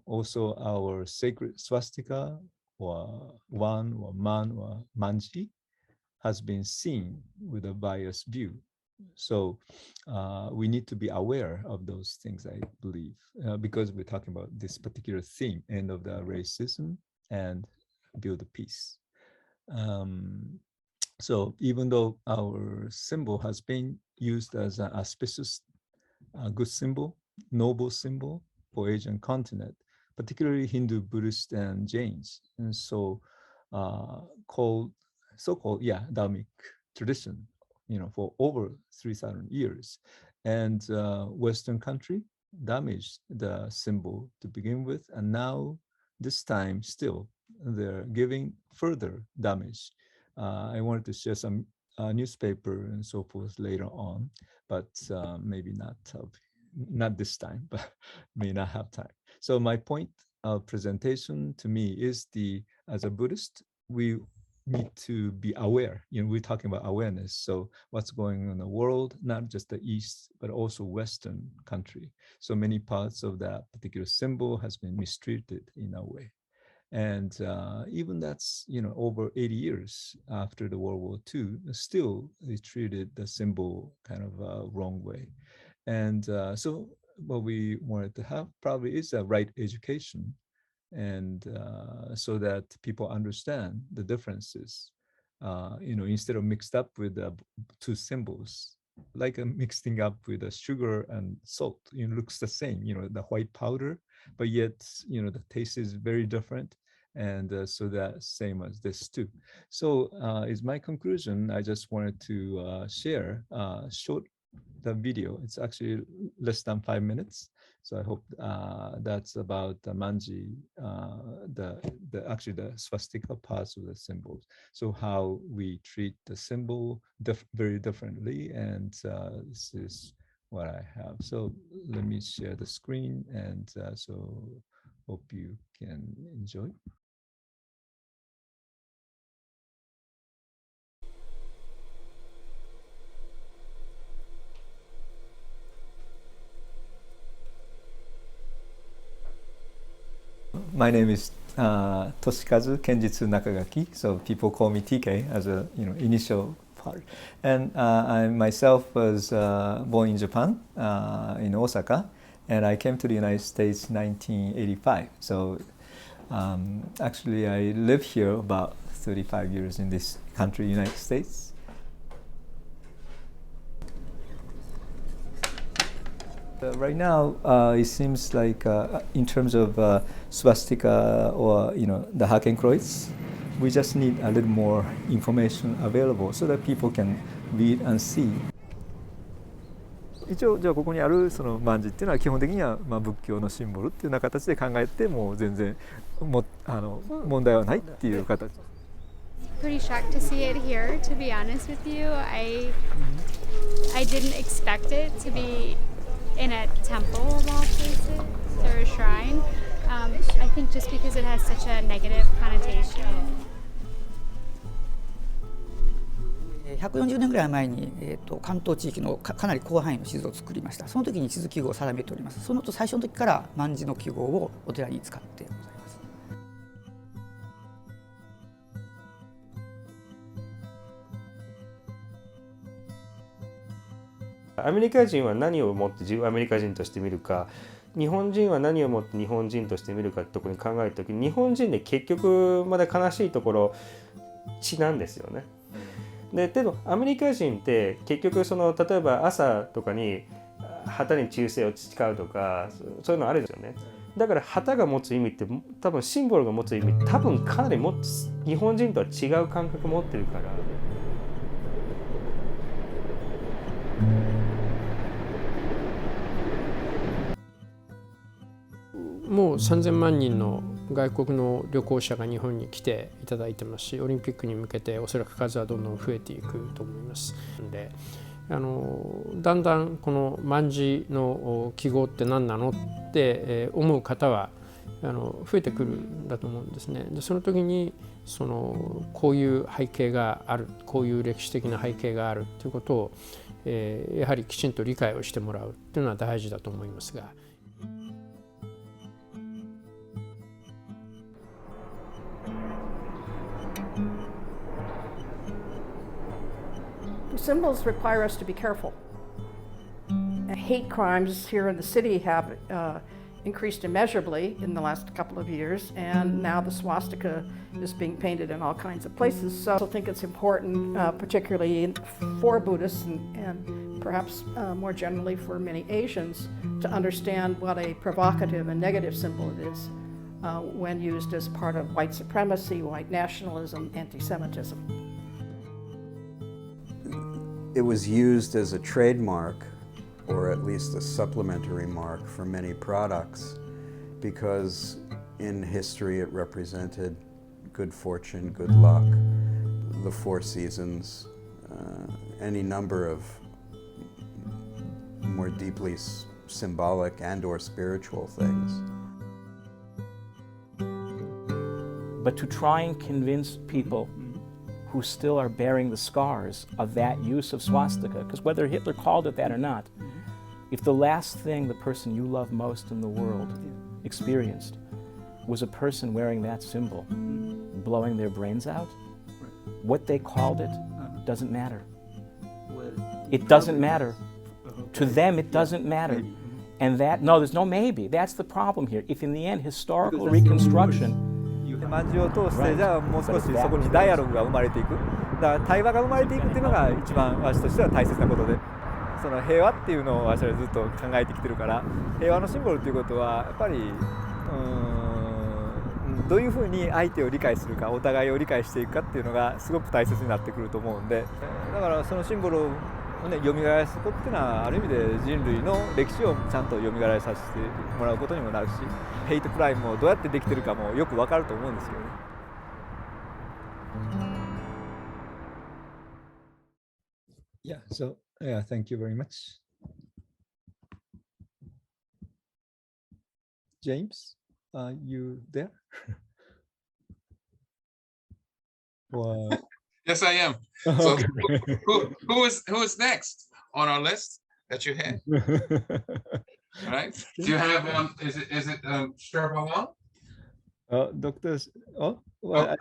also our sacred swastika, or wan, or man, or manji, has been seen with a biased view. So we need to be aware of those things, I believe, because we're talking about this particular theme, end of the racism and build peace. So even though our symbol has been used as an auspicious, good symbol, noble symbol for Asian continent, particularly Hindu, Buddhist, and Jains, and so so-called, Dharmic tradition, for over 3,000 years, and Western country damaged the symbol to begin with, and now this time still they're giving further damage. I wanted to share some newspaper and so forth later on, but maybe not this time, but may not have time. So my point of presentation to me is as a Buddhist, we need to be aware. We're talking about awareness. So what's going on in the world, not just the East, but also Western country. So many parts of that particular symbol has been mistreated in a way. And even that's, over 80 years after the World War II, still they treated the symbol kind of wrong way. And so what we wanted to have probably is a right education, and so that people understand the differences, instead of mixed up with the two symbols, like mixing up with the sugar and salt, looks the same, the white powder, but yet, the taste is very different. And so that same as this too. So is my conclusion. I just wanted to share short the video. It's actually less than 5 minutes. So I hope that's about the manji, actually the swastika parts of the symbols. So how we treat the symbol very differently. And this is what I have. So let me share the screen, and so hope you can enjoy. My name is Toshikazu Kenjitsu Nakagaki, so people call me TK as a initial part. And I myself was born in Japan, in Osaka, and I came to the United States in 1985. So actually I live here about 35 years in this country, United States. Right now, it seems like in terms of swastika or the Hakenkreuz, we just need a little more information available so that people can read and see. 一応じゃあここにあるその曼荼っていうのは基本的には仏教のシンボルっていうような形で考えても全然問題はないっていう形。Pretty shocked to see it here, to be honest with you. I didn't expect it to be in a temple of all places, or a shrine. I think just because it has such a negative connotation. 140年ぐらい前に、関東地域の かなり広範囲の地図を作りました。その時に地図記号を定めております。その最初の時から曼荼の記号をお寺に使ってございます。アメリカ人は何をもって自分をアメリカ人として見るか、日本人は何をもって日本人として見るかってところに考えるときに、日本人で結局まだ悲しいところ血なんですよね。でもアメリカ人って結局例えば朝とかに旗に忠誠を誓うとかそういうのあるんですよね。だから旗が持つ意味って多分シンボルが持つ意味多分かなり日本人とは違う感覚を持ってるから。もう3000万人の外国の旅行者が日本に来ていただいてますし、オリンピックに向けておそらく数はどんどん増えていくと思います。で、だんだんこの曼荼の記号って何なのって思う方は増えてくるんだと思うんですね。で、その時にこういう背景がある、こういう歴史的な背景があるということを、やはりきちんと理解をしてもらうというのは大事だと思いますが。Symbols require us to be careful. Hate crimes here in the city have increased immeasurably in the last couple of years, and now the swastika is being painted in all kinds of places. So I think it's important, particularly for Buddhists and perhaps more generally for many Asians, to understand what a provocative and negative symbol it is when used as part of white supremacy, white nationalism, anti-Semitism. It was used as a trademark, or at least a supplementary mark for many products, because in history it represented good fortune, good luck, the four seasons, any number of more deeply symbolic and or spiritual things. But to try and convince people who still are bearing the scars of that use of swastika, because whether Hitler called it that or not, if the last thing the person you love most in the world experienced was a person wearing that symbol, blowing their brains out, what they called it doesn't matter. It doesn't matter. To them, it doesn't matter. And that, no, there's no maybe. That's the problem here. If in the end, historical reconstruction, 漫字を通してじゃあもう少しそこにダイアログが生まれていく、だから対話が生まれていくっていうのが一番私としては大切なことで、その平和っていうのを私はずっと考えてきてるから、平和のシンボルっていうことはやっぱりどういうふうに相手を理解するか、お互いを理解していくかっていうのがすごく大切になってくると思うんで、だからそのシンボルをね、蘇らすことっていうのはある意味で人類の歴史をちゃんと蘇らさせてもらうことにもなるし、ヘイトクライムもどうやってできてるかもよくわかると思うんですよね。Yeah, so thank you very much. James, are you there? Wow. Yes, I am. So who is next on our list that you had? All right. Do you have is it Sherab Wong? Doctor. I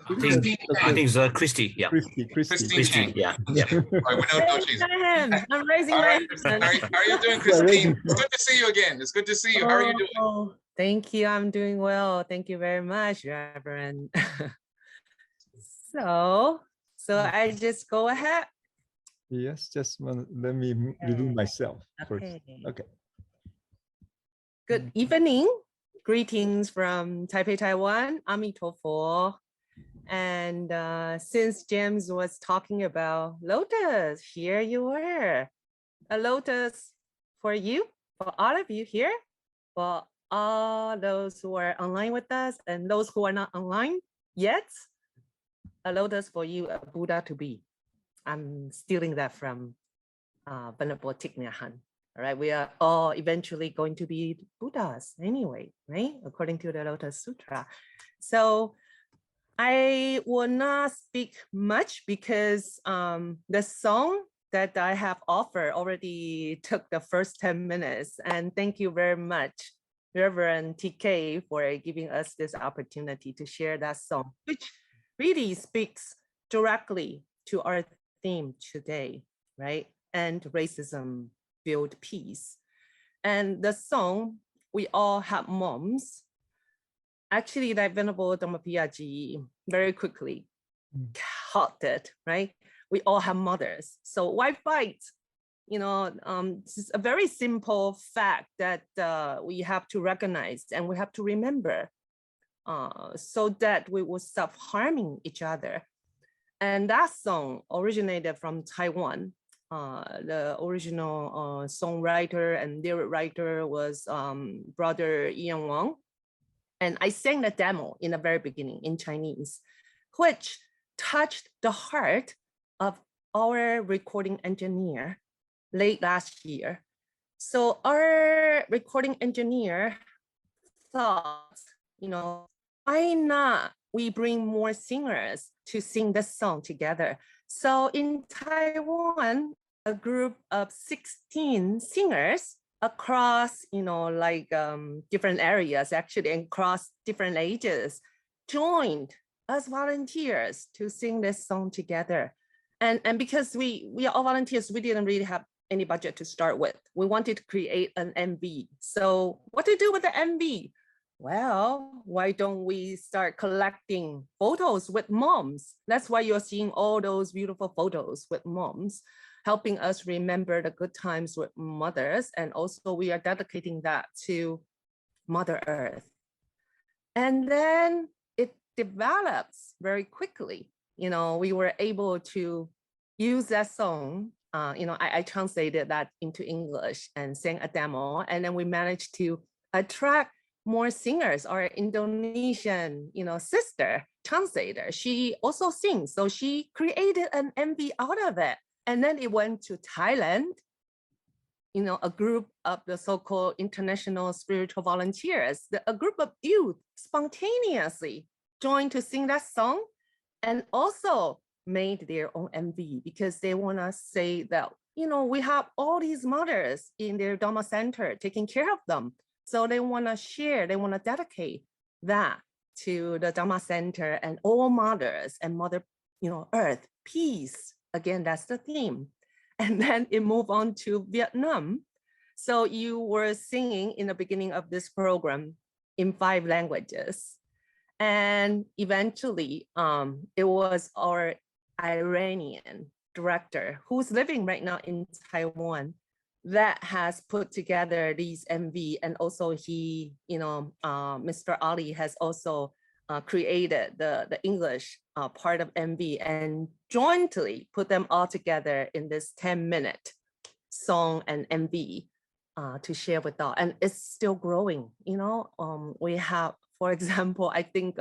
think it's Christie. Yeah. Christie. Yeah. Yeah. Right, we don't know she's. I'm raising my hand. How are you doing, Christine? It's good to see you again. It's good to see you. How are you doing? Thank you. I'm doing well. Thank you very much, Reverend. So I just go ahead. Yes, just let me review myself first. Okay. Good evening. Greetings from Taipei, Taiwan. Amitofo. And since James was talking about lotus, here you are. A lotus for you, for all of you here, for all those who are online with us and those who are not online yet. A lotus for you, a Buddha to be. I'm stealing that from Venerable Thich Nhat Hanh. All right, we are all eventually going to be Buddhas anyway, right? According to the Lotus Sutra. So I will not speak much because the song that I have offered already took the first 10 minutes. And thank you very much, Reverend TK, for giving us this opportunity to share that song, which really speaks directly to our theme today, right? And racism, build peace. And the song, We All Have Moms, actually like Venerable Dhammapiya ji very quickly caught it, right? We all have mothers. So why fight? You know, it's a very simple fact that we have to recognize and we have to remember so that we will stop harming each other. And that song originated from Taiwan. The original songwriter and lyric writer was brother Ian Wong. And I sang the demo in the very beginning in Chinese, which touched the heart of our recording engineer late last year. So our recording engineer thought, you know, why not we bring more singers to sing this song together? So in Taiwan, a group of 16 singers across, you know, like different areas actually, and across different ages, joined as volunteers to sing this song together. And because we are all volunteers, we didn't really have any budget to start with. We wanted to create an MV. So what to do with the MV? Well, why don't we start collecting photos with moms? That's why you're seeing all those beautiful photos with moms, helping us remember the good times with mothers. And also we are dedicating that to Mother Earth. And then it develops very quickly. You know, we were able to use that song. You know, I translated that into English and sang a demo. And then we managed to attract more singers. Our Indonesian, you know, sister translator, she also sings. So she created an MV out of it. And then it went to Thailand. You know, a group of the so-called international spiritual volunteers, a group of youth spontaneously joined to sing that song and also made their own MV because they want to say that, you know, we have all these mothers in their Dharma center taking care of them. So they want to share, they want to dedicate that to the Dharma center and all mothers and Mother, you know, Earth, peace. Again, that's the theme. And then it moved on to Vietnam. So you were singing in the beginning of this program in 5 languages. And eventually it was our Iranian director who's living right now in Taiwan that has put together these MV. And also he, you know, Mr. Ali has also created the English part of MV and jointly put them all together in this 10-minute song and MV to share with all. And it's still growing, you know. We have, for example, I think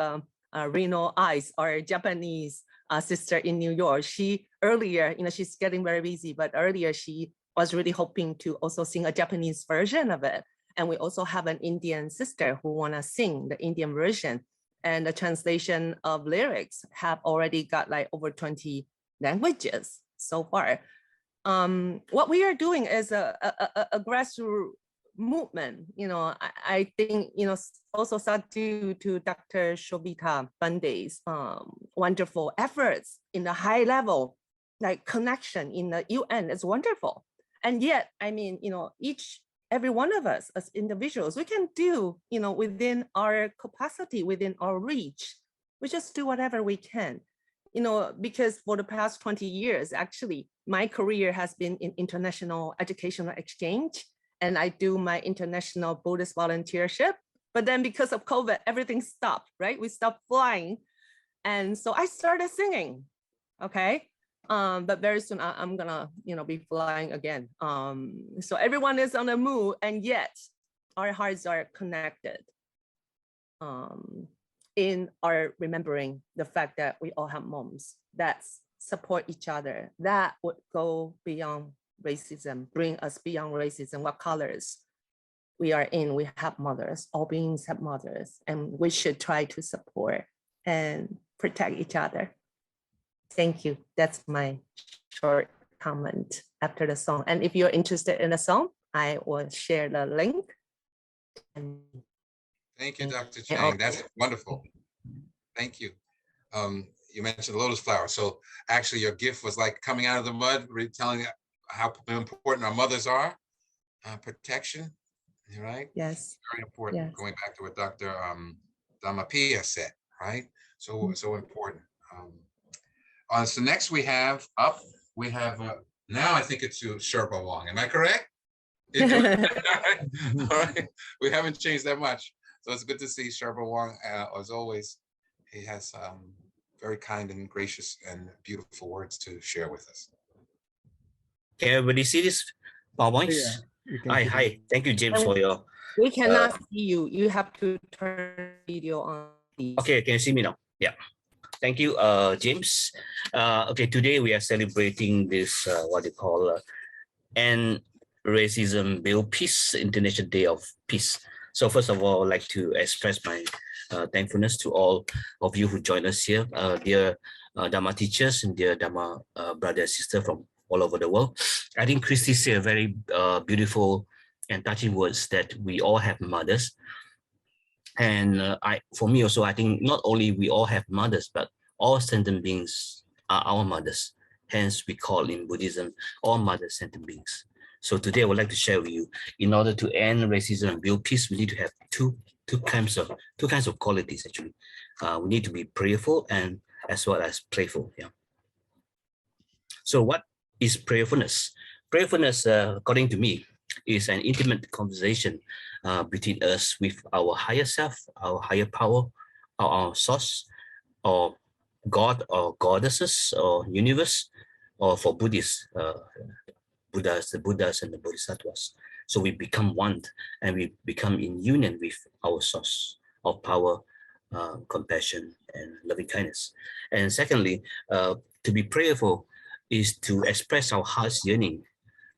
Reno Ice, our Japanese sister in New York, she earlier, you know, she's getting very busy, but earlier she was really hoping to also sing a Japanese version of it. And we also have an Indian sister who wanna sing the Indian version. And the translation of lyrics have already got like over 20 languages so far. What we are doing is a grassroots movement. You know, I think, you know, also due to Dr. Sobhita Bandey's wonderful efforts in the high level, like connection in the UN is wonderful. And yet, I mean, you know, every one of us as individuals, we can do, you know, within our capacity, within our reach, we just do whatever we can, you know, because for the past 20 years, actually, my career has been in international educational exchange, and I do my international Buddhist volunteership. But then because of COVID, everything stopped, right? We stopped flying. And so I started singing, okay? But very soon I'm gonna, you know, be flying again. So everyone is on the move, and yet our hearts are connected in our remembering the fact that we all have moms that support each other, that would go beyond racism, bring us beyond racism, what colors we are in. We have mothers, all beings have mothers, and we should try to support and protect each other. Thank you. That's my short comment after the song. And if you're interested in the song, I will share the link. Thank you, Dr. Chang. That's wonderful. Thank you. You mentioned lotus flower. So actually your gift was like coming out of the mud, telling how important our mothers are. Protection, right? Yes. Very important. Yes. Going back to what Dr. Dhammapiya said, right? So important. So next we have now I think it's Sherab Wong. Am I correct? All right. We haven't changed that much. So it's good to see Sherab Wong. As always, he has very kind and gracious and beautiful words to share with us. Can everybody see this PowerPoint? Yeah, hi. Thank you, James, for your... We cannot see you. You have to turn video on. Please. Okay, can you see me now? Yeah. Thank you, James. Okay, today we are celebrating this, what they call End Racism Build Peace, International Day of Peace. So first of all, I'd like to express my thankfulness to all of you who joined us here, dear Dharma teachers and dear Dharma brother and sister from all over the world. I think Christie said very beautiful and touching words that we all have mothers. And for me also, I think not only we all have mothers, but all sentient beings are our mothers. Hence, we call in Buddhism all mother-centered beings. So today I would like to share with you, in order to end racism and build peace, we need to have two kinds of qualities actually. We need to be prayerful and as well as playful. Yeah. So what is prayerfulness? Prayerfulness, according to me, is an intimate conversation between us with our higher self, our higher power, our source, or God or goddesses or universe, or for Buddhists, the Buddhas and the Bodhisattvas. So we become one and we become in union with our source of power, compassion, and loving kindness. And secondly, to be prayerful is to express our heart's yearning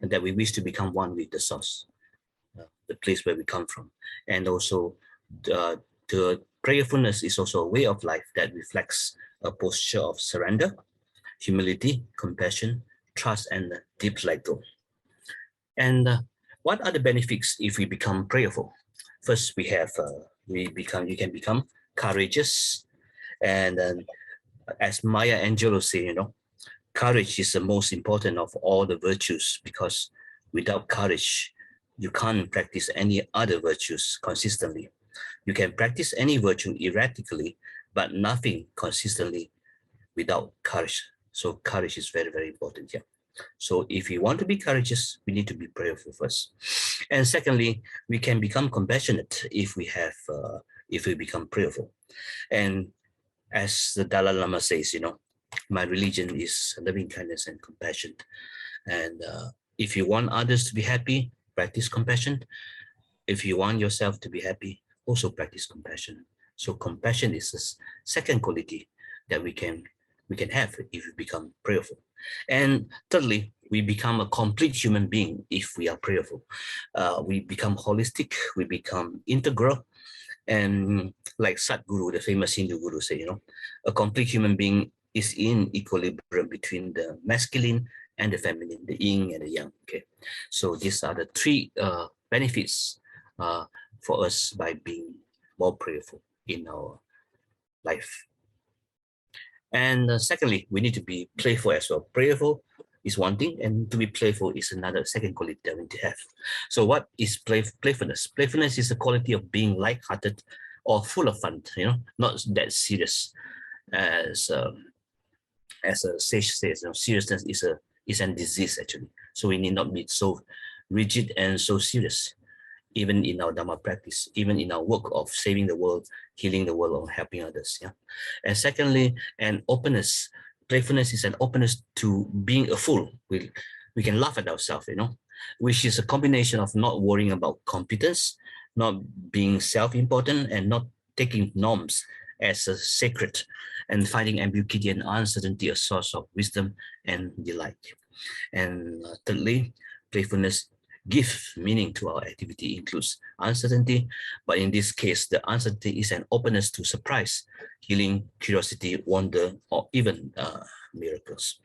and that we wish to become one with the source, the place where we come from. And also the prayerfulness is also a way of life that reflects a posture of surrender, humility, compassion, trust, and deep let go. And what are the benefits if we become prayerful? First, we have you can become courageous, and as Maya Angelou say, courage is the most important of all the virtues, because without courage, you can't practice any other virtues consistently. You can practice any virtue erratically, but nothing consistently without courage. So courage is very, very important here. So if we want to be courageous, we need to be prayerful first. And secondly, we can become compassionate if we become prayerful. And as the Dalai Lama says, my religion is loving kindness and compassion. And if you want others to be happy, practice compassion. If you want yourself to be happy, also practice compassion. So compassion is the second quality that we can have if we become prayerful. And thirdly, we become a complete human being if we are prayerful. We become holistic, we become integral. And like Sadhguru, the famous Hindu guru, say, a complete human being is in equilibrium between the masculine and the feminine, the yin and the yang. Okay, so these are the three benefits for us by being more prayerful in our life. And secondly, we need to be playful as well. Prayerful is one thing, and to be playful is another second quality that we need to have. So what is playfulness? Playfulness is a quality of being lighthearted or full of fun, not that serious. As a sage says, seriousness is a disease actually. So we need not be so rigid and so serious, even in our Dharma practice, even in our work of saving the world, healing the world, or helping others. Yeah. And secondly, an openness. Playfulness is an openness to being a fool. We can laugh at ourselves, which is a combination of not worrying about competence, not being self-important, and not taking norms as a sacred, and finding ambiguity and uncertainty a source of wisdom and delight. And thirdly, playfulness gives meaning to our activity, includes uncertainty, but in this case, the uncertainty is an openness to surprise, healing, curiosity, wonder, or even miracles.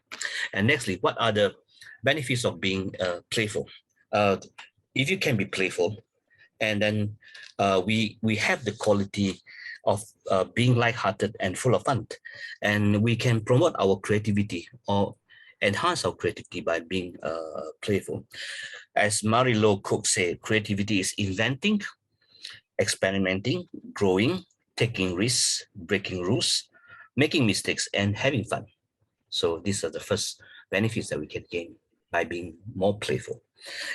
And nextly, what are the benefits of being playful? If you can be playful, and then we have the quality of being lighthearted and full of fun, and we can promote our creativity or enhance our creativity by being playful. As Mary-Lo Cook said, creativity is inventing, experimenting, growing, taking risks, breaking rules, making mistakes, and having fun. So these are the first benefits that we can gain by being more playful.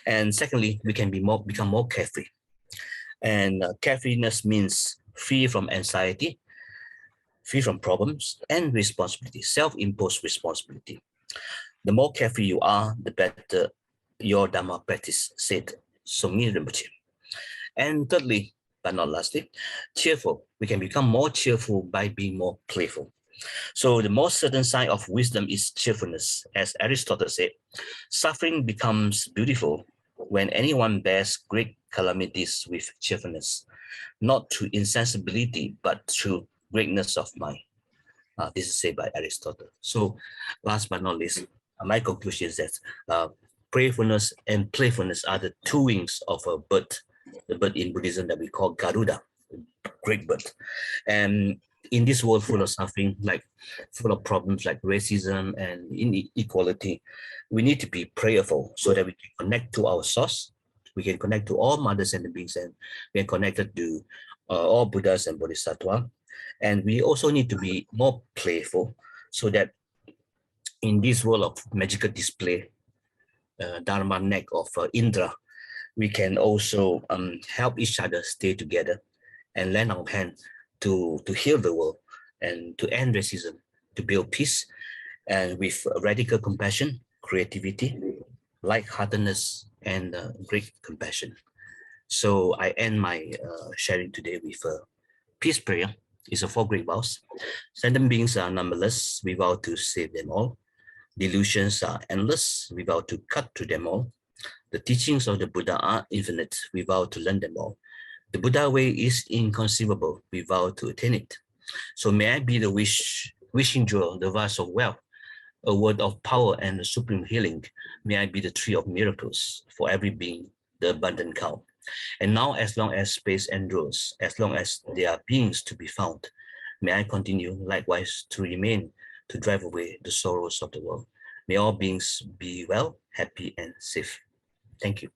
And secondly, we can become more carefree. And carefreeness means free from anxiety, free from problems, and responsibility, self-imposed responsibility. The more carefree you are, the better your Dharma practice, said Songye Rinpoche. And thirdly, but not lastly, cheerful. We can become more cheerful by being more playful. So the most certain sign of wisdom is cheerfulness. As Aristotle said, suffering becomes beautiful when anyone bears great calamities with cheerfulness, not through insensibility, but through greatness of mind. This is said by Aristotle. So last but not least, my conclusion is that prayerfulness and playfulness are the two wings of a bird, the bird in Buddhism that we call Garuda, great bird. And in this world full of suffering, like full of problems like racism and inequality, we need to be prayerful so that we can connect to our source. We can connect to all mothers and beings, and we are connected to all Buddhas and Bodhisattva. And we also need to be more playful so that in this world of magical display, Dharma neck of Indra, we can also help each other stay together and lend our hand to heal the world and to end racism, to build peace, and with radical compassion, creativity, lightheartedness, and great compassion. So I end my sharing today with a peace prayer. It's a 4 great vows. Sentient beings are numberless. We vow to save them all. Delusions are endless. We vow to cut through them all. The teachings of the Buddha are infinite. We vow to learn them all. The Buddha way is inconceivable. We vow to attain it. So may I be the wishing jewel, the vase of wealth, a word of power and the supreme healing. May I be the tree of miracles for every being, the abundant cow. And now, as long as space endures, as long as there are beings to be found, may I continue likewise to remain, to drive away the sorrows of the world. May all beings be well, happy, and safe. Thank you.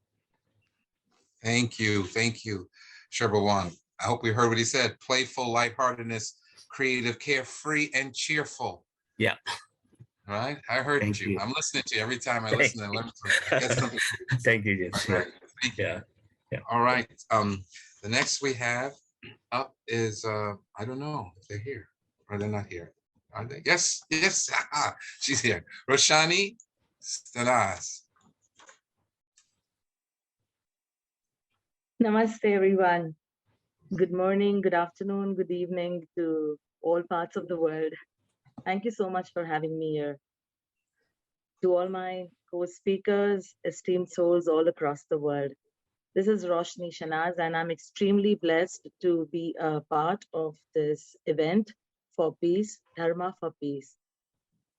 Thank you. Thank you, Sherab Wong. I hope we heard what he said. Playful, lightheartedness, creative, carefree, and cheerful. Yeah. Right? I heard Thank you. I'm listening to you every time I listen. I learn something. Thank you, James. Thank you. Yeah. Yeah. All right. The next we have up is I don't know if they're here or they're not here. Are they? Yes, yes. She's here. Roshani Shenazz. Namaste, everyone. Good morning, good afternoon, good evening to all parts of the world. Thank you so much for having me here. To all my co-speakers, esteemed souls all across the world. This is Roshani Shenazz, and I'm extremely blessed to be a part of this event for peace, Dharma for peace.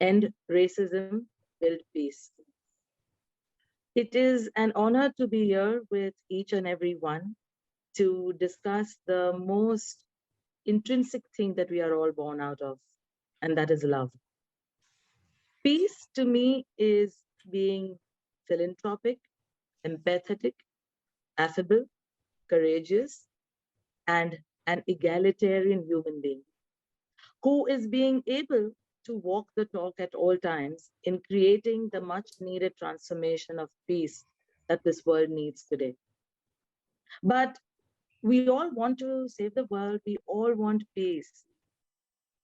End racism, build peace. It is an honor to be here with each and every one to discuss the most intrinsic thing that we are all born out of, and that is love. Peace to me is being philanthropic, empathetic, affable, courageous, and an egalitarian human being who is being able to walk the talk at all times in creating the much needed transformation of peace that this world needs today. But we all want to save the world. We all want peace.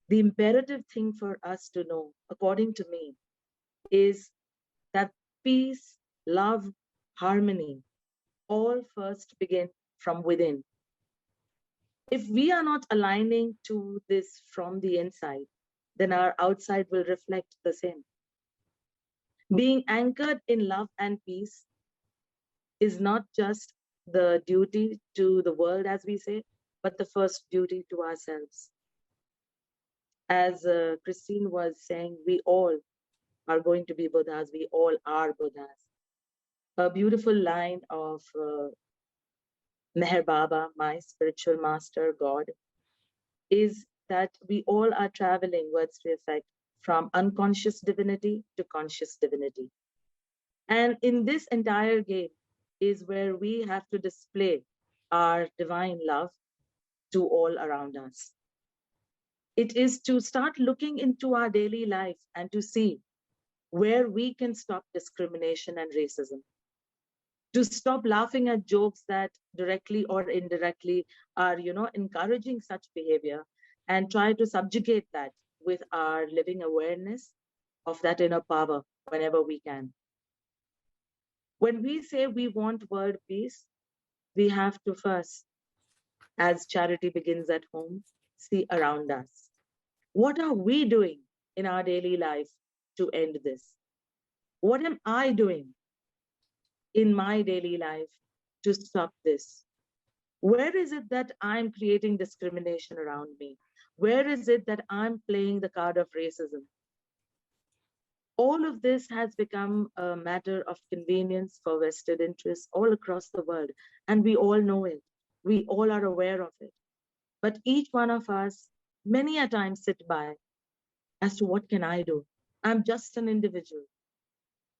The imperative thing for us to know, according to me, is that peace, love, harmony, all first begin from within. If we are not aligning to this from the inside, then our outside will reflect the same. Being anchored in love and peace is not just the duty to the world, as we say, but the first duty to ourselves. As Christine was saying, we all are going to be Buddhas. We all are Buddhas. A beautiful line of Meher Baba, my spiritual master, God, is that we all are traveling, words to effect, from unconscious divinity to conscious divinity. And in this entire game is where we have to display our divine love to all around us. It is to start looking into our daily life and to see where we can stop discrimination and racism. To stop laughing at jokes that directly or indirectly are, encouraging such behavior, and try to subjugate that with our living awareness of that inner power whenever we can. When we say we want world peace, we have to first, as charity begins at home, see around us. What are we doing in our daily life to end this? What am I doing in my daily life to stop this? Where is it that I'm creating discrimination around me? Where is it that I'm playing the card of racism? All of this has become a matter of convenience for vested interests all across the world, and we all know it. We all are aware of it. But each one of us many a time sit by as to what can I do? I'm just an individual.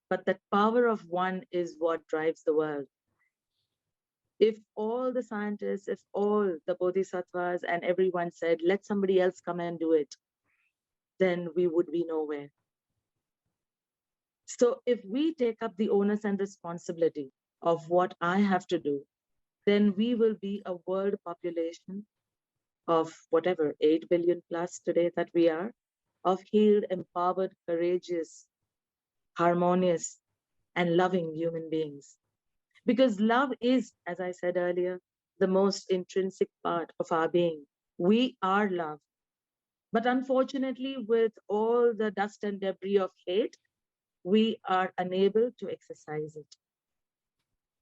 But that power of one is what drives the world. If all the scientists, if all the bodhisattvas and everyone said, let somebody else come and do it, then we would be nowhere. So if we take up the onus and responsibility of what I have to do, then we will be a world population of whatever, 8 billion plus today that we are, of healed, empowered, courageous, harmonious, and loving human beings. Because love is, as I said earlier, the most intrinsic part of our being. We are love. But unfortunately, with all the dust and debris of hate, we are unable to exercise it.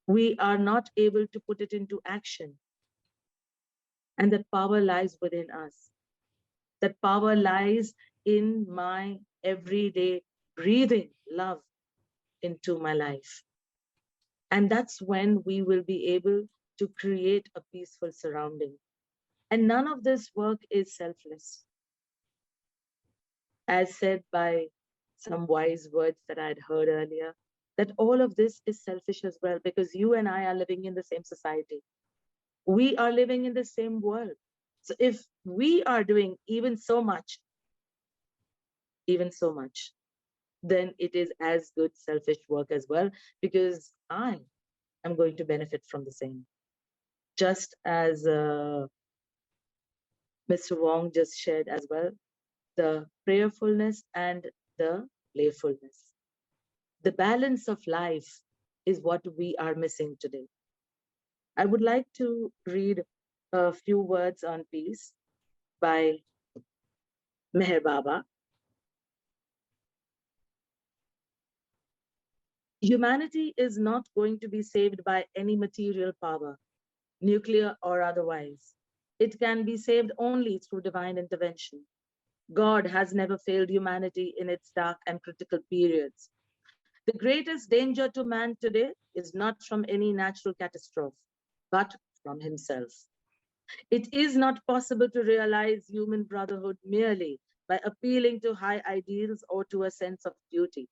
We are not able to put it into action. And that power lies within us. That power lies in my everyday breathing love into my life. And that's when we will be able to create a peaceful surrounding. And none of this work is selfless. As said by some wise words that I'd heard earlier, that all of this is selfish as well, because you and I are living in the same society. We are living in the same world. So if we are doing even so much, then it is as good selfish work as well, because I am going to benefit from the same. Just as Mr. Wong just shared as well, the prayerfulness and the playfulness. The balance of life is what we are missing today. I would like to read a few words on peace by Meher Baba. Humanity is not going to be saved by any material power, nuclear or otherwise. It can be saved only through divine intervention. God has never failed humanity in its dark and critical periods. The greatest danger to man today is not from any natural catastrophe, but from himself. It is not possible to realize human brotherhood merely by appealing to high ideals or to a sense of duty.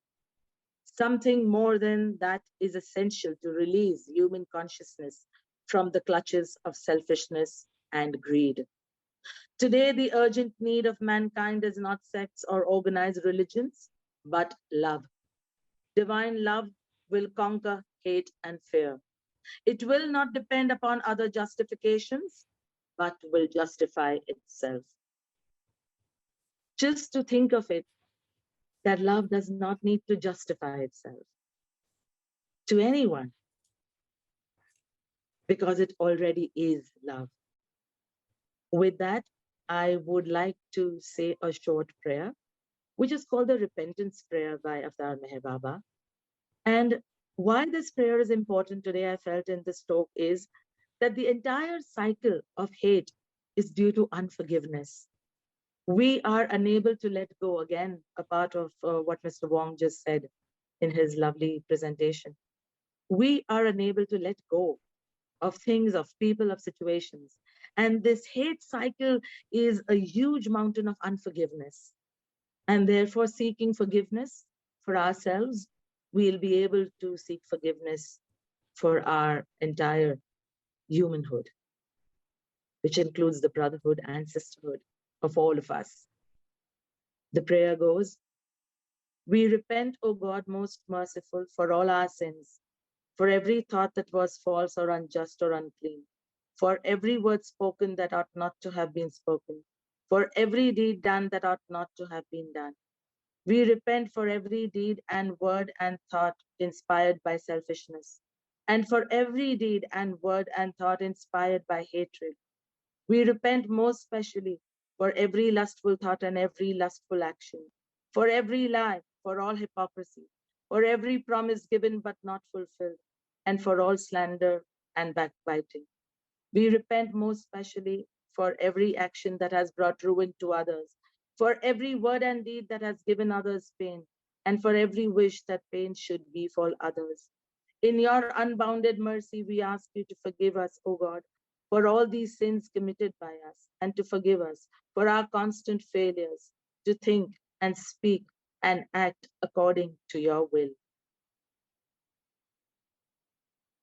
Something more than that is essential to release human consciousness from the clutches of selfishness and greed. Today, the urgent need of mankind is not sects or organized religions, but love. Divine love will conquer hate and fear. It will not depend upon other justifications, but will justify itself. Just to think of it, that love does not need to justify itself to anyone, because it already is love. With that, I would like to say a short prayer, which is called the Repentance Prayer by Avtar Meher Baba. And why this prayer is important today, I felt in this talk, is that the entire cycle of hate is due to unforgiveness. We are unable to let go, again, a part of what Mr. Wong just said in his lovely presentation. We are unable to let go of things, of people, of situations. And this hate cycle is a huge mountain of unforgiveness. And therefore, seeking forgiveness for ourselves, we'll be able to seek forgiveness for our entire humanhood, which includes the brotherhood and sisterhood of all of us. The prayer goes, we repent, O God, most merciful, for all our sins, for every thought that was false or unjust or unclean, for every word spoken that ought not to have been spoken, for every deed done that ought not to have been done. We repent for every deed and word and thought inspired by selfishness, and for every deed and word and thought inspired by hatred. We repent most specially for every lustful thought and every lustful action, for every lie, for all hypocrisy, for every promise given but not fulfilled, and for all slander and backbiting. We repent most specially for every action that has brought ruin to others, for every word and deed that has given others pain, and for every wish that pain should befall others. In your unbounded mercy, we ask you to forgive us, O God, for all these sins committed by us, and to forgive us for our constant failures to think and speak and act according to your will.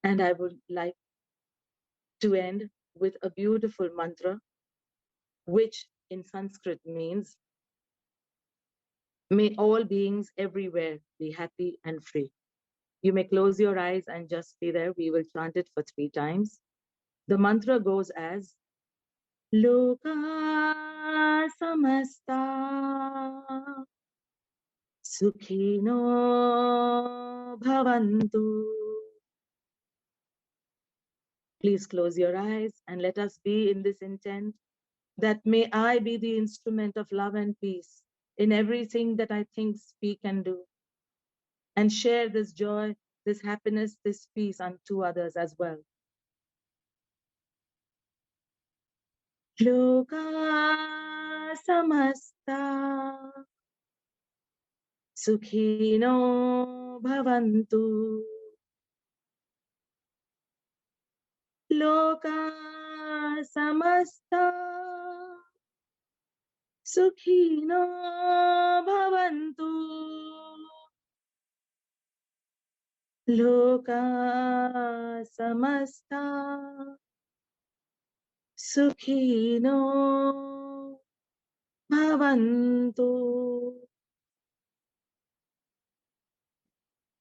And I would like to end with a beautiful mantra, which in Sanskrit means, may all beings everywhere be happy and free. You may close your eyes and just be there. We will chant it for 3 times. The mantra goes as, Loka samasta sukhino bhavantu. Please close your eyes and let us be in this intent that may I be the instrument of love and peace in everything that I think, speak, and do, and share this joy, this happiness, this peace unto others as well. Loka samasta sukhino bhavantu. Loka samasta sukhino bhavantu. Loka samasta sukhino bhavantu.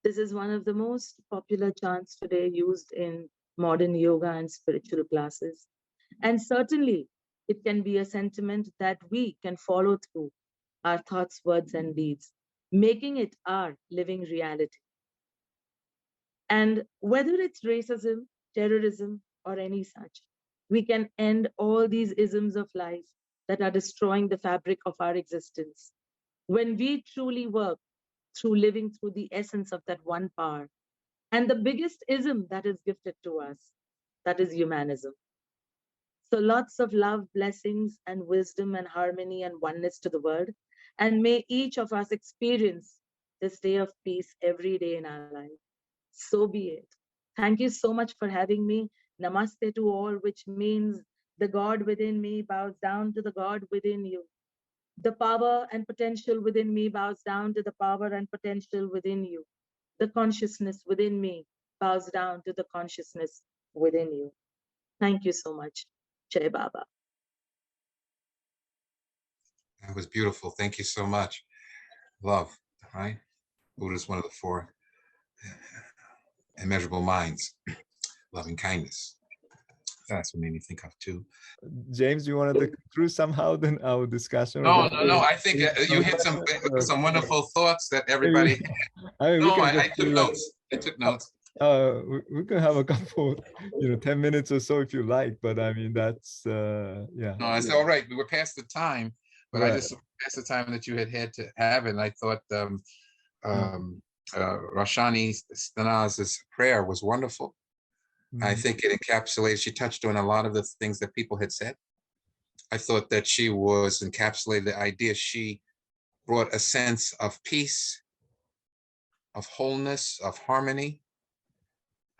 This is one of the most popular chants today used in modern yoga and spiritual classes. And certainly, it can be a sentiment that we can follow through our thoughts, words, and deeds, making it our living reality. And whether it's racism, terrorism, or any such, we can end all these isms of life that are destroying the fabric of our existence. When we truly work through living through the essence of that one power, and the biggest ism that is gifted to us, that is humanism. So lots of love, blessings, and wisdom, and harmony, and oneness to the world. And may each of us experience this day of peace every day in our life. So be it. Thank you so much for having me. Namaste to all, which means the God within me bows down to the God within you. The power and potential within me bows down to the power and potential within you. The consciousness within me bows down to the consciousness within you. Thank you so much. Jai Baba. That was beautiful. Thank you so much. Love, right? Buddha is one of the 4 immeasurable minds. Loving kindness. That's what made me think of too. James, you wanted to conclude somehow then our discussion? No. I think you hit some wonderful thoughts that everybody. I took notes. I took notes. We can have a couple, 10 minutes or so if you like, but I mean that's yeah. No, it's all right. We were past the time, but right. I just past the time that you had to have it. And I thought Roshani Shenazz's prayer was wonderful. I think it encapsulated, she touched on a lot of the things that people had said. I thought that she was encapsulated the idea. She brought a sense of peace, of wholeness, of harmony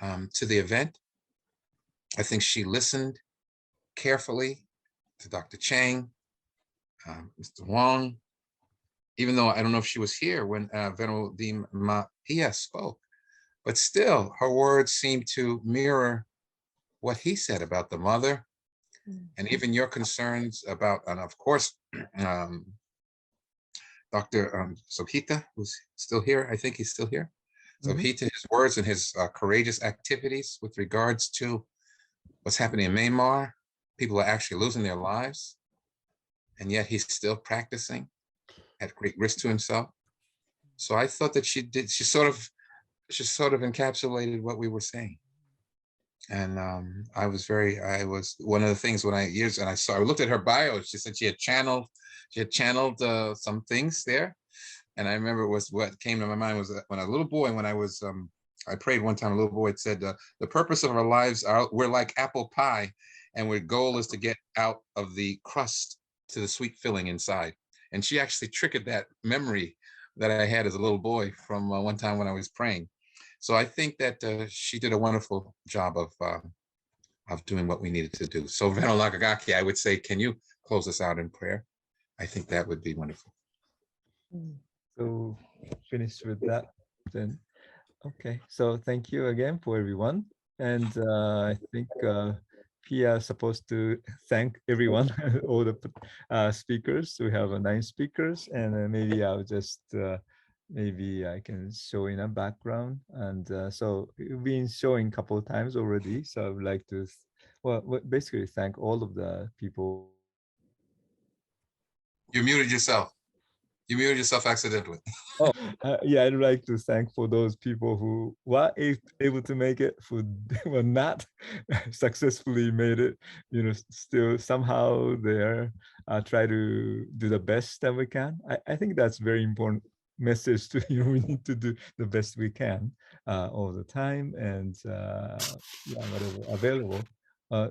to the event. I think she listened carefully to Dr. Chang, Mr. Wong, even though I don't know if she was here when Venerable Dhammapiya spoke. But still, her words seem to mirror what he said about the mother, and even your concerns about, and of course, Dr. Sobhita, who's still here. I think he's still here. Sobhita, his words and his courageous activities with regards to what's happening in Myanmar. People are actually losing their lives, and yet he's still practicing at great risk to himself. So I thought that she sort of encapsulated what we were saying. And I was one of the things when I looked at her bio, she said she had channeled some things there. And I remember what came to my mind was that when I prayed one time, a little boy had said, the purpose of our lives we're like apple pie, and our goal is to get out of the crust to the sweet filling inside. And she actually triggered that memory that I had as a little boy from one time when I was praying. So I think that she did a wonderful job of doing what we needed to do. So Venerable Nakagaki, I would say, can you close us out in prayer? I think that would be wonderful. So finish with that then. Okay, so thank you again for everyone. And I think Pia is supposed to thank everyone, all the speakers. We have 9 speakers, and maybe I'll just, maybe I can show in a background. And so we've been showing a couple of times already. So I would like to, well, basically thank all of the people. You muted yourself. You muted yourself accidentally. Oh, yeah, I'd like to thank for those people who were able to make it, who were not successfully made it, you know, still somehow there, try to do the best that we can. I think that's very important message to, you know, we need to do the best we can all the time, and yeah, whatever available.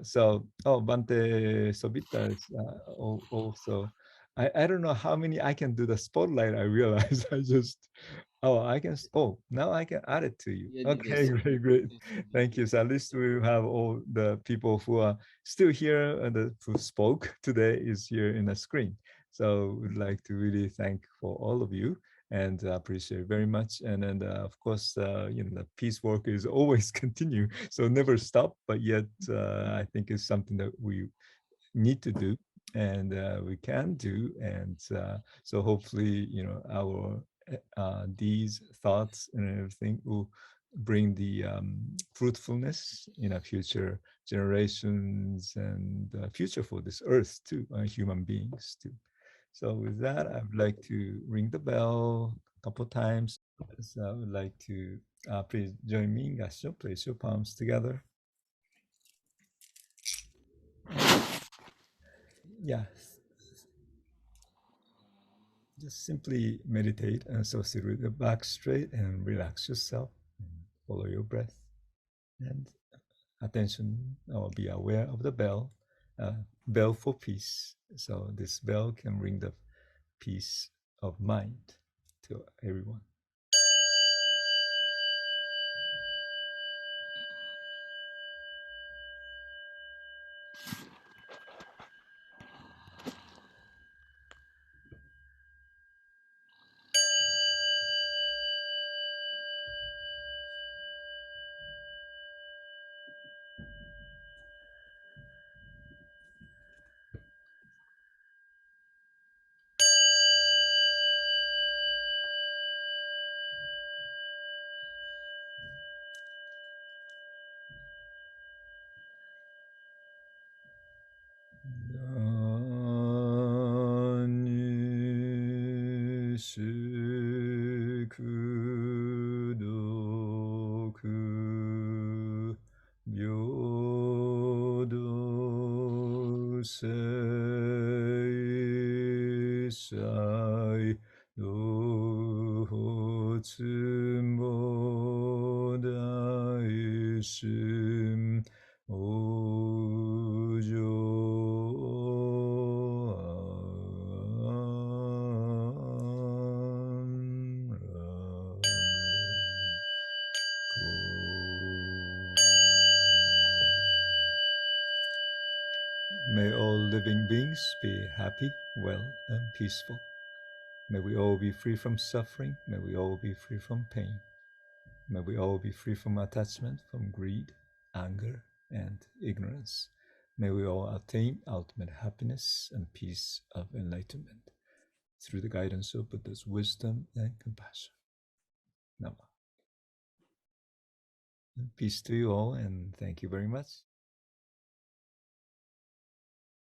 So, oh, Bante Sobhita is also. I don't know how many I can do the spotlight. I realize I just, oh, I can, oh, now I can add it to you. Yeah, Okay, great, great. Thank you. So at least we have all the people who are still here and who spoke today is here in the screen. So we'd like to really thank for all of you and appreciate very much. And then of course, you know, the peace work is always continue. So never stop, but yet I think it's something that we need to do and we can do, and so hopefully, you know, our these thoughts and everything will bring the fruitfulness in our future generations and future for this earth too, human beings too. So with that, I would like to ring the bell a couple times. So I would like to please join me in Gasho. Place your palms together. Yeah, just simply meditate and so sit with your back straight and relax yourself. And follow your breath and attention, or be aware of the bell, bell for peace. So this bell can ring the peace of mind to everyone. May all living beings be happy, well, and peaceful. May we all be free from suffering. May we all be free from pain. May we all be free from attachment, from greed, anger, and ignorance. May we all attain ultimate happiness and peace of enlightenment through the guidance of Buddha's wisdom and compassion. Nama. Peace to you all, and thank you very much.